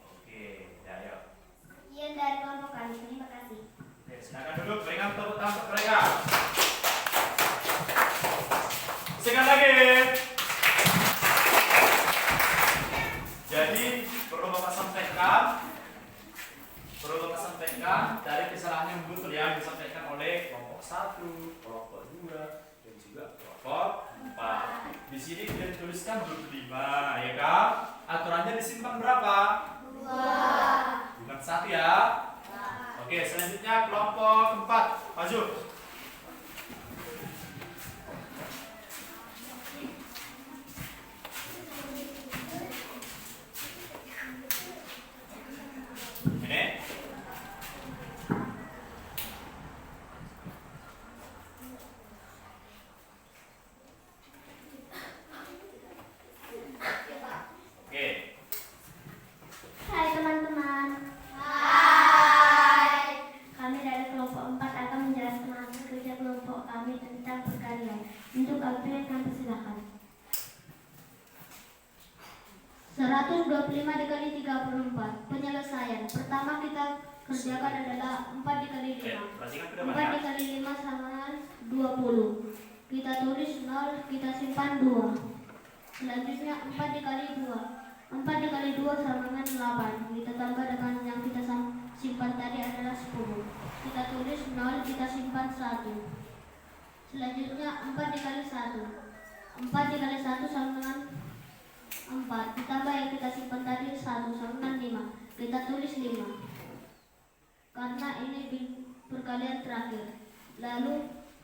[SPEAKER 2] Oke, ya yuk.
[SPEAKER 3] Sekian dari kelompok kami. Terima kasih.
[SPEAKER 2] Oke, silakan duduk. Berikan tepuk tangan untuk mereka. Sekali lagi. Jadi perlu Bapak sampaikan dari kesalahan yang betul yang disampaikan oleh kelompok 1, kelompok 2, dan juga kelompok 4. Di sini kita tuliskan 25, ya kan? aturannya disimpan berapa?
[SPEAKER 1] 2.
[SPEAKER 2] Bukan 1 ya. Oke, selanjutnya kelompok 4. Maju. Ini. Oke.
[SPEAKER 3] Hai teman-teman.
[SPEAKER 1] Hai.
[SPEAKER 3] Kami dari kelompok 4 akan menjelaskan hasil kerja kelompok kami tentang perkalian. Untuk kalian kami persilakan.
[SPEAKER 1] 125 dikali 34. Penyelesaian. Pertama kita kerjakan adalah 4 dikali
[SPEAKER 2] Oke,
[SPEAKER 1] 5.
[SPEAKER 2] perhatikan ke
[SPEAKER 1] 4
[SPEAKER 2] depan ya.
[SPEAKER 1] dikali 5 sama 20. Kita tulis 0, kita simpan 2. Selanjutnya 4 dikali 2. 4 dikali 2 sama dengan 8. Kita tambah dengan yang kita simpan tadi adalah 10. Kita tulis 0, kita simpan 1. Selanjutnya 4 dikali 1. 4 dikali 1 sama dengan 4. Ditambah yang kita simpan tadi 1 sama dengan 5. Kita tulis 5. Karena ini perkalian terakhir. Lalu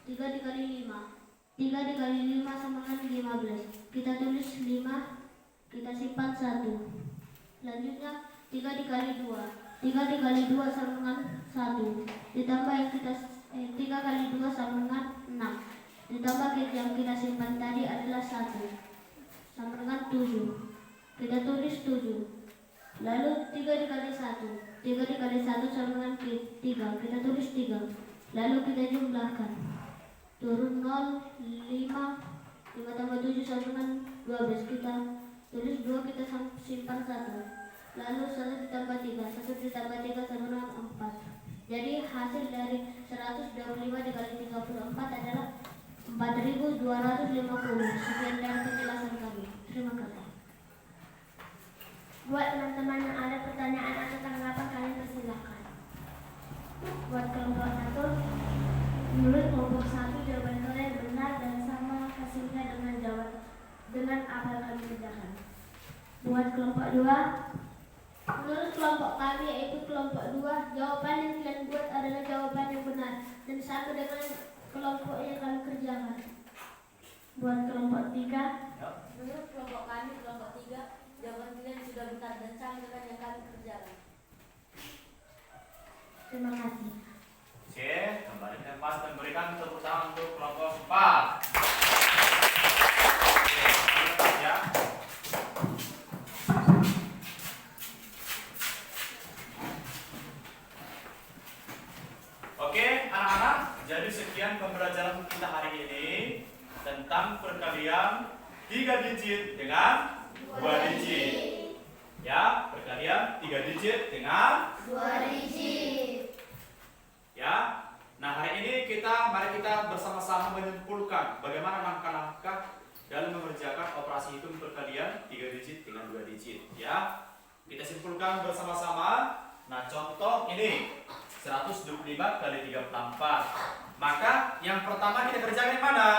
[SPEAKER 1] 3 dikali 5. 3 dikali 5 sama dengan 15. Kita tulis 5. Kita simpan 1. Selanjutnya 3 dikali 2. 3 dikali 2 sama dengan 1. Ditambah yang 3 kali 2 sama dengan 6. Ditambah yang kita simpan tadi adalah 1. Sama dengan 7. Kita tulis 7. Lalu 3 dikali 1. 3 dikali 1 sama dengan 3. Kita tulis 3. Lalu kita jumlahkan. Turun 0, 5. 5 tambah 7 sama dengan 12. Kita tulis 2, kita simpan 1. Lalu 1 ditambah 3. 1 ditambah 3 sama dengan 4. Jadi hasil dari 125 dikali 34 adalah 4.250. Sekian dari penjelasan kami. Terima kasih.
[SPEAKER 3] Buat teman-teman yang ada pertanyaan atau tanggapan kalian persilakan. Buat kelompok 1, menurut kelompok 1 jawaban kalian benar dan sama hasilnya dengan apa yang kami kerjakan. Buat kelompok 2,
[SPEAKER 1] Menurut kelompok kami yaitu kelompok 2, jawaban yang kalian buat adalah jawaban yang benar dan sama dengan kelompok yang kami kerjakan.
[SPEAKER 3] buat kelompok 3,
[SPEAKER 5] Menurut kelompok kami, kelompok 3, jawaban kalian sudah benar dan sama dengan yang kami kerjakan.
[SPEAKER 3] terima kasih.
[SPEAKER 2] Oke, kembali ke tempat dan berikan tepuk tangan untuk kelompok 4. Oke, kita ya. Oke, anak-anak, jadi sekian pembelajaran kita hari ini tentang perkalian 3 digit dengan 2 digit. Ya, perkalian 3 digit dengan
[SPEAKER 1] 2 digit.
[SPEAKER 2] ya. Nah, hari ini mari kita bersama-sama menyimpulkan bagaimana langkah-langkah dalam mengerjakan operasi hitung perkalian 3 digit dengan 2 digit, ya. Kita simpulkan bersama-sama. Nah, contoh ini 125 kali 34. Maka yang pertama kita kerjakan yang mana?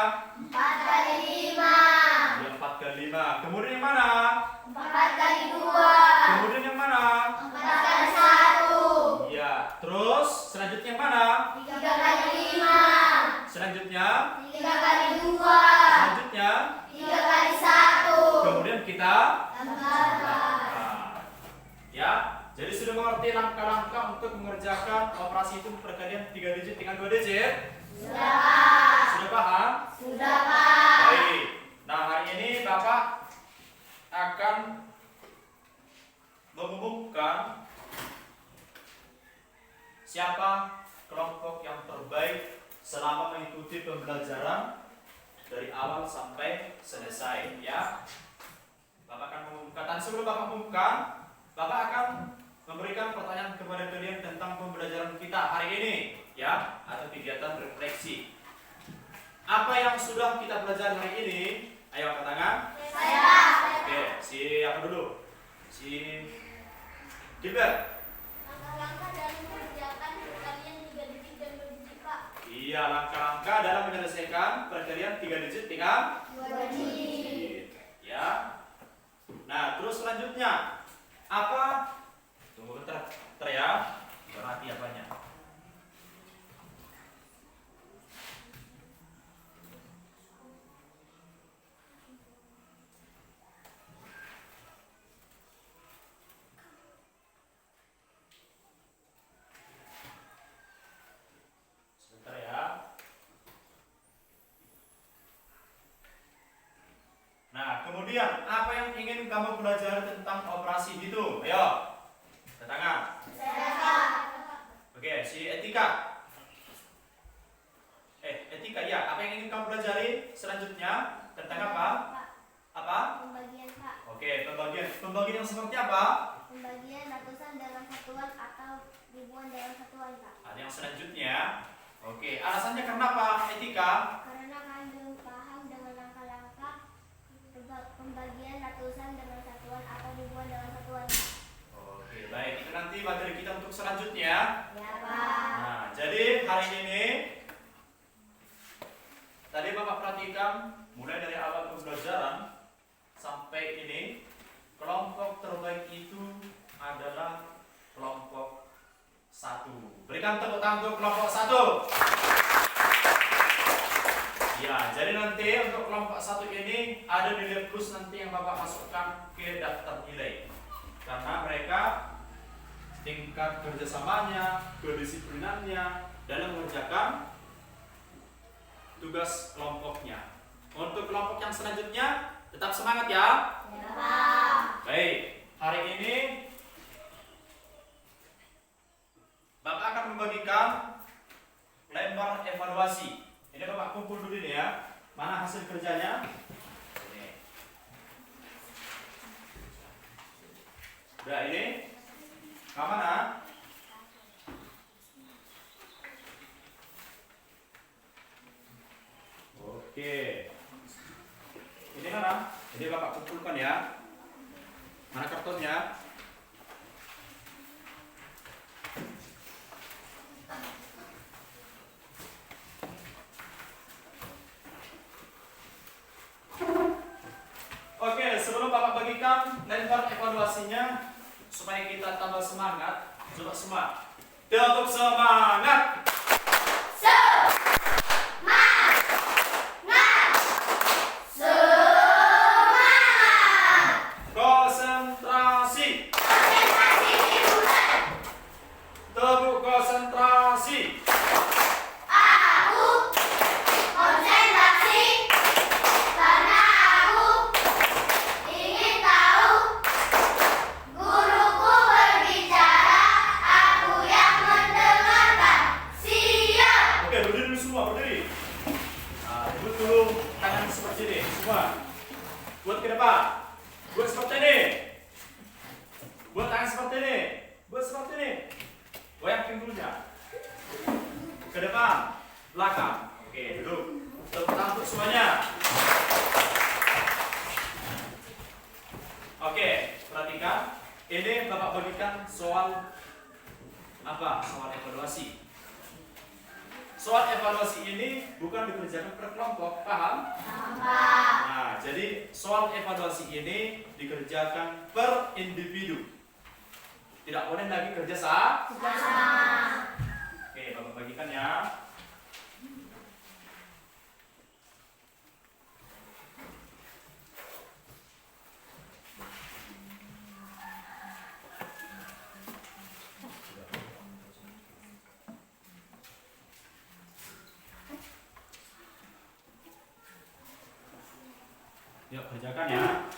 [SPEAKER 1] 4 kali 5.
[SPEAKER 2] Yang 4 kali 5. Kemudian yang mana?
[SPEAKER 1] 4 kali 2.
[SPEAKER 2] Kemudian yang mana?
[SPEAKER 1] 4 kali 1.
[SPEAKER 2] Iya. Terus selanjutnya yang mana?
[SPEAKER 1] 3 kali 5.
[SPEAKER 2] Selanjutnya?
[SPEAKER 1] 3 kali 2.
[SPEAKER 2] Selanjutnya?
[SPEAKER 1] 3 kali 1.
[SPEAKER 2] Kemudian kita
[SPEAKER 1] Tambahkan.
[SPEAKER 2] ya. Jadi sudah mengerti langkah-langkah untuk mengerjakan operasi hitung perkalian 3 digit dengan 2 digit? Sudah paham?
[SPEAKER 1] Sudah, Pak.
[SPEAKER 2] Baik. Nah, hari ini Bapak akan mengumumkan siapa kelompok yang terbaik selama mengikuti pembelajaran dari awal sampai selesai, ya. Bapak akan mengumumkan. Dan sebelum Bapak mengumumkan, Bapak akan memberikan pertanyaan kepada kalian tentang pembelajaran kita hari ini, ya, atau kegiatan refleksi. Apa yang sudah kita belajar hari ini? Ayo angkat tangan.
[SPEAKER 1] Saya.
[SPEAKER 2] Oke, si apa dulu? Si Gilbert.
[SPEAKER 1] Langkah-langkah dalam mengerjakan perkalian 3 digit dan 2 digit, Pak.
[SPEAKER 2] Iya, langkah-langkah dalam menyelesaikan perkalian 3 digit dengan
[SPEAKER 1] 2 digit.
[SPEAKER 2] ya. Nah, terus Terus selanjutnya apa? Tunggu bentar ya. Berarti apanya? Sebentar ya. Nah, kemudian apa yang ingin kamu belajar tentang operasi itu? Ayo, angkat tangan. Oke, si etika. Etika ya. Apa yang ingin kamu pelajari selanjutnya tentang apa? Apa?
[SPEAKER 3] Pembagian, Pak.
[SPEAKER 2] Oke, pembagian. Pembagian yang seperti apa?
[SPEAKER 3] Pembagian ratusan dalam satuan atau ribuan dalam satuan, Pak.
[SPEAKER 2] Ada yang selanjutnya. Oke, alasannya kenapa etika?
[SPEAKER 3] Karena kami belum paham dengan langkah-langkah pembagian ratusan dalam satuan atau ribuan dalam satuan, Pak.
[SPEAKER 2] Oke, baik. Itu nanti materi kita untuk selanjutnya.
[SPEAKER 3] Ya, Pak.
[SPEAKER 2] Nah, jadi hari ini tadi Bapak perhatikan mulai dari awal pembelajaran sampai ini kelompok terbaik itu adalah kelompok 1. Berikan tepuk tangan untuk kelompok 1. Ya, jadi nanti untuk kelompok 1 ini ada nilai plus nanti yang Bapak masukkan ke daftar nilai. Karena mereka tingkat kerjasamanya, kedisiplinannya dalam mengerjakan tugas kelompoknya. Untuk kelompok yang selanjutnya tetap semangat ya.
[SPEAKER 3] Ya, Pak.
[SPEAKER 2] Baik, hari ini Bapak akan membagikan lembar evaluasi. Ini Bapak kumpul dulu ini ya. Mana hasil kerjanya? Ini. Udah ini. Ke mana? Oke. Ini mana? Ini Bapak kumpulkan ya. Mana kartonnya? Oke, sebelum Bapak bagikan lembar evaluasinya supaya kita tambah semangat, coba semua tepuk semangat. Konsentrasi. Tepuk konsentrasi. Oke, berdiri dulu semua, berdiri. Nah, duduk dulu, tangan seperti ini, semua. Buat ke depan. Buat seperti ini. Buat tangan seperti ini. Buat seperti ini. Goyang pinggulnya. Ke depan, belakang. Oke, duduk. Tepuk tangan untuk semuanya. Oke, perhatikan. Ini Bapak bagikan soal apa? Soal evaluasi. Soal evaluasi ini bukan dikerjakan per kelompok, paham? Nah, jadi soal evaluasi ini dikerjakan per individu. Tidak boleh lagi kerja sama. Oke, Bapak bagikan ya. Yuk, kerjakan ya.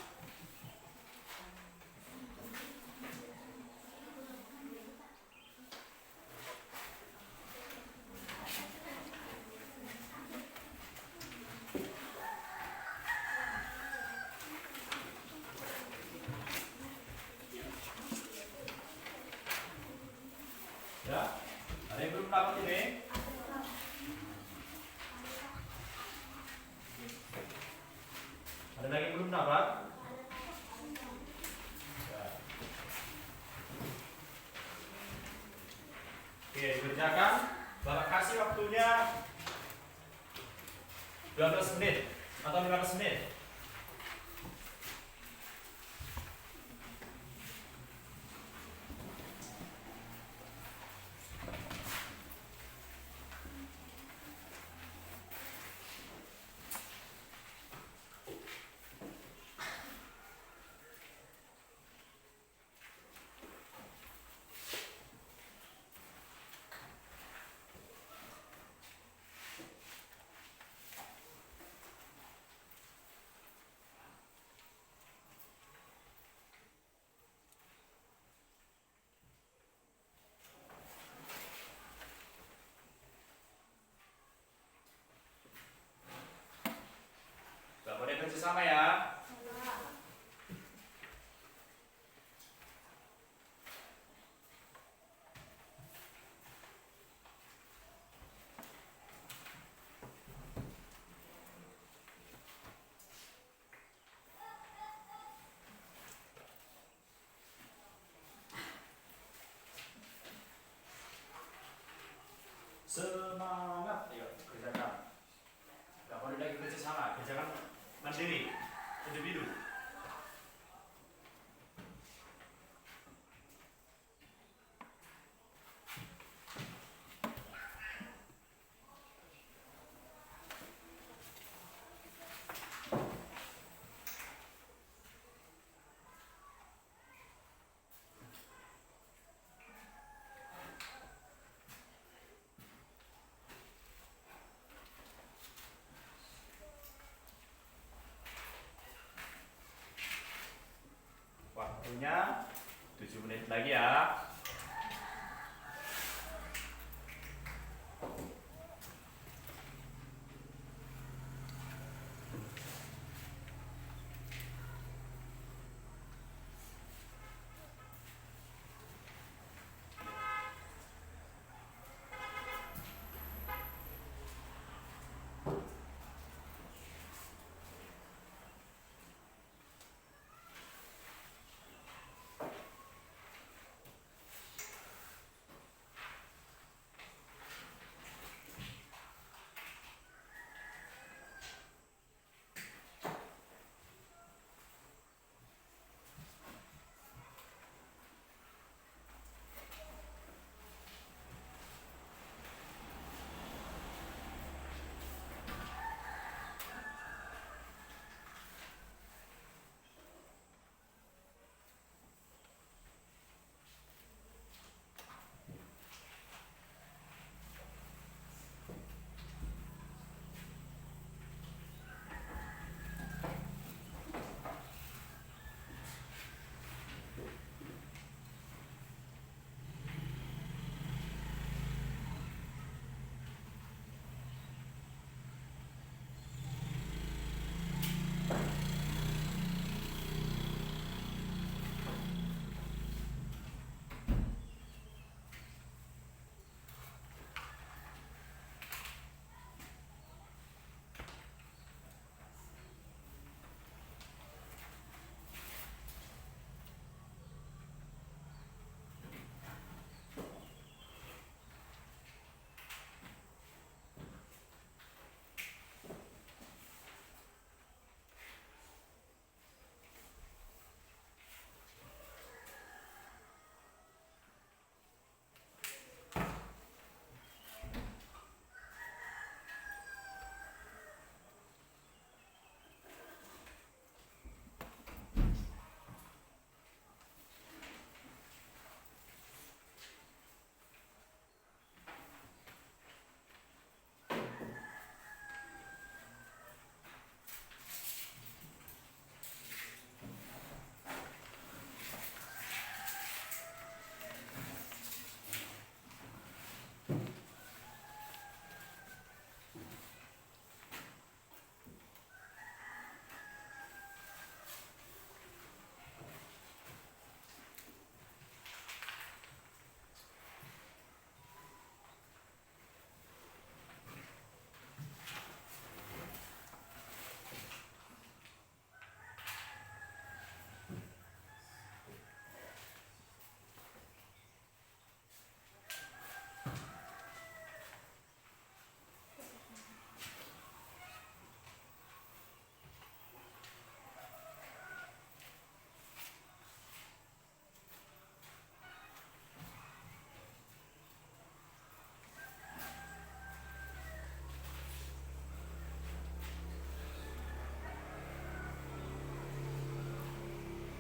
[SPEAKER 2] Ya, ada yang belum dapat ini? Ada lagi yang belum dapat? Ya. Oke, dikerjakan. Bapak kasih waktunya 12 menit atau 15 menit. bersama ya. Semangat, ayo kerjakan. Gak boleh lagi kerja sama, kerjakan mandiri, individu. Waktunya 7 menit lagi ya.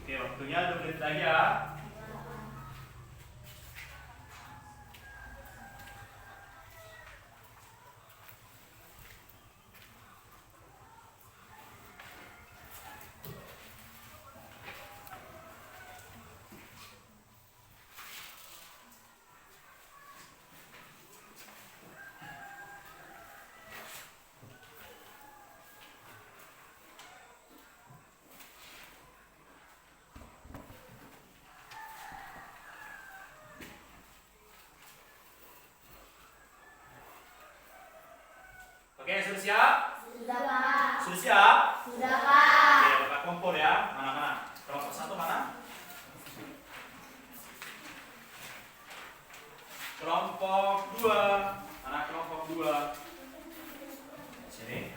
[SPEAKER 2] Oke, waktunya 2 menit lagi ya. Oke, sudah siap?
[SPEAKER 3] Sudah, Pak.
[SPEAKER 2] Sudah siap?
[SPEAKER 3] Sudah, Pak.
[SPEAKER 2] Oke, Bapak kumpul ya. Mana? Kelompok 1 mana? Kelompok 2. Mana kelompok 2? Sini.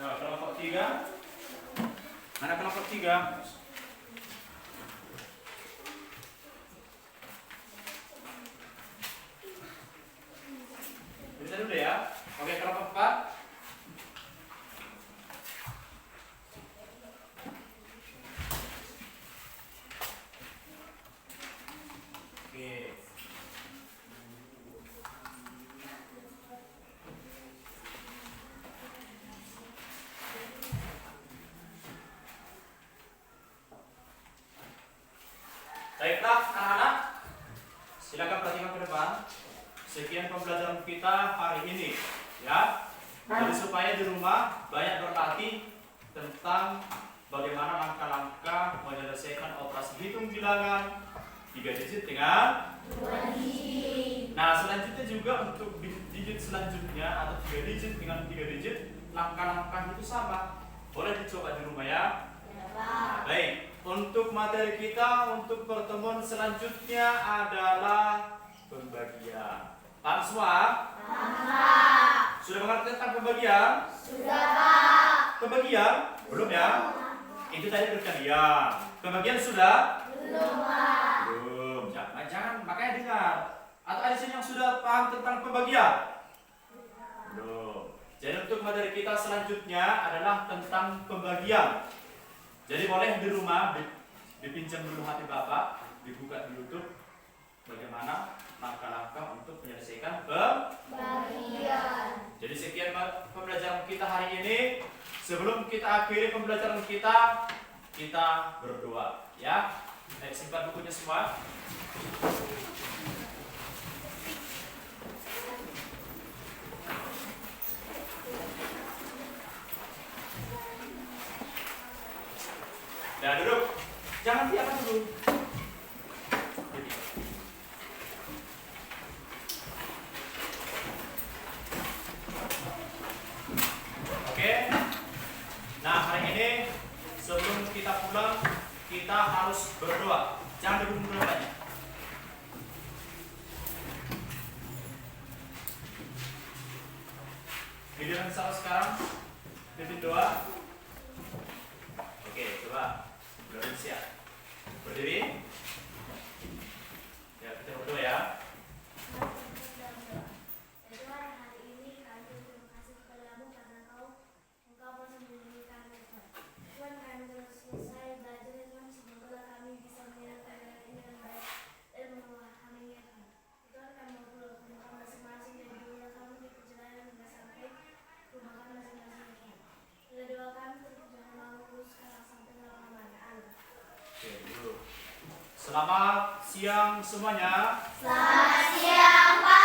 [SPEAKER 2] Nah, kelompok 3. Mana kelompok 3? Bisa dulu ya. Oke, kelompok 4. Oke. Baiklah, anak-anak. Silakan perhatikan ke depan. Sekian pembelajaran kita hari ini, ya. Jadi supaya di rumah banyak berlatih tentang bagaimana langkah-langkah menyelesaikan operasi hitung bilangan 3 digit dengan
[SPEAKER 3] 2 digit.
[SPEAKER 2] Nah, selanjutnya juga untuk digit selanjutnya atau 3 digit dengan 3 digit, langkah-langkah itu sama. Boleh dicoba di rumah ya.
[SPEAKER 3] Ya, Pak.
[SPEAKER 2] Baik, untuk materi kita untuk pertemuan selanjutnya adalah pembagian. Paham semua?
[SPEAKER 3] Paham, Pak.
[SPEAKER 2] Sudah mengerti tentang pembagian?
[SPEAKER 3] Sudah, Pak.
[SPEAKER 2] Pembagian? Belum ya? Itu tadi perkalian. Pembagian sudah?
[SPEAKER 3] Belum, Pak.
[SPEAKER 2] Belum. Jangan makanya dengar. Atau ada sini yang sudah paham tentang pembagian? Belum. Jadi untuk materi kita selanjutnya adalah tentang pembagian. Jadi boleh di rumah dipinjam dulu HP Bapak, dibuka di YouTube bagaimana langkah-langkah untuk menyelesaikan
[SPEAKER 3] Pembagian.
[SPEAKER 2] Jadi sekian pembelajaran kita hari ini. Sebelum kita akhiri pembelajaran kita berdoa ya. Ayo simpan bukunya semua. Dan duduk. Jangan diangkat dulu. Oke. Nah, hari ini sebelum kita pulang, kita harus berdoa. Jangan duduk dulu banyak. Giliran saya sekarang pimpin doa. Oke, coba berdiri siap. Berdiri. Ya, kita berdoa ya.
[SPEAKER 3] Tuhan, hari ini kami berterima kasih kepadamu karena Engkau mempermuliakan kami. Tuhan, kami telah selesai belajar Tuhan, semoga kami bisa menjalankan ini dengan baik dan memahaminya Tuhan. Tuhan, kami mau pulang ke rumah masing-masing dan juga kami di perjalanan hingga sampai rumah kami masing-masing Tuhan. Dan doa kami untuk jangan mau sekarang sampai selama-lamanya. Amin.
[SPEAKER 2] Oke, dulu. Selamat siang semuanya.
[SPEAKER 3] Selamat siang, Pak.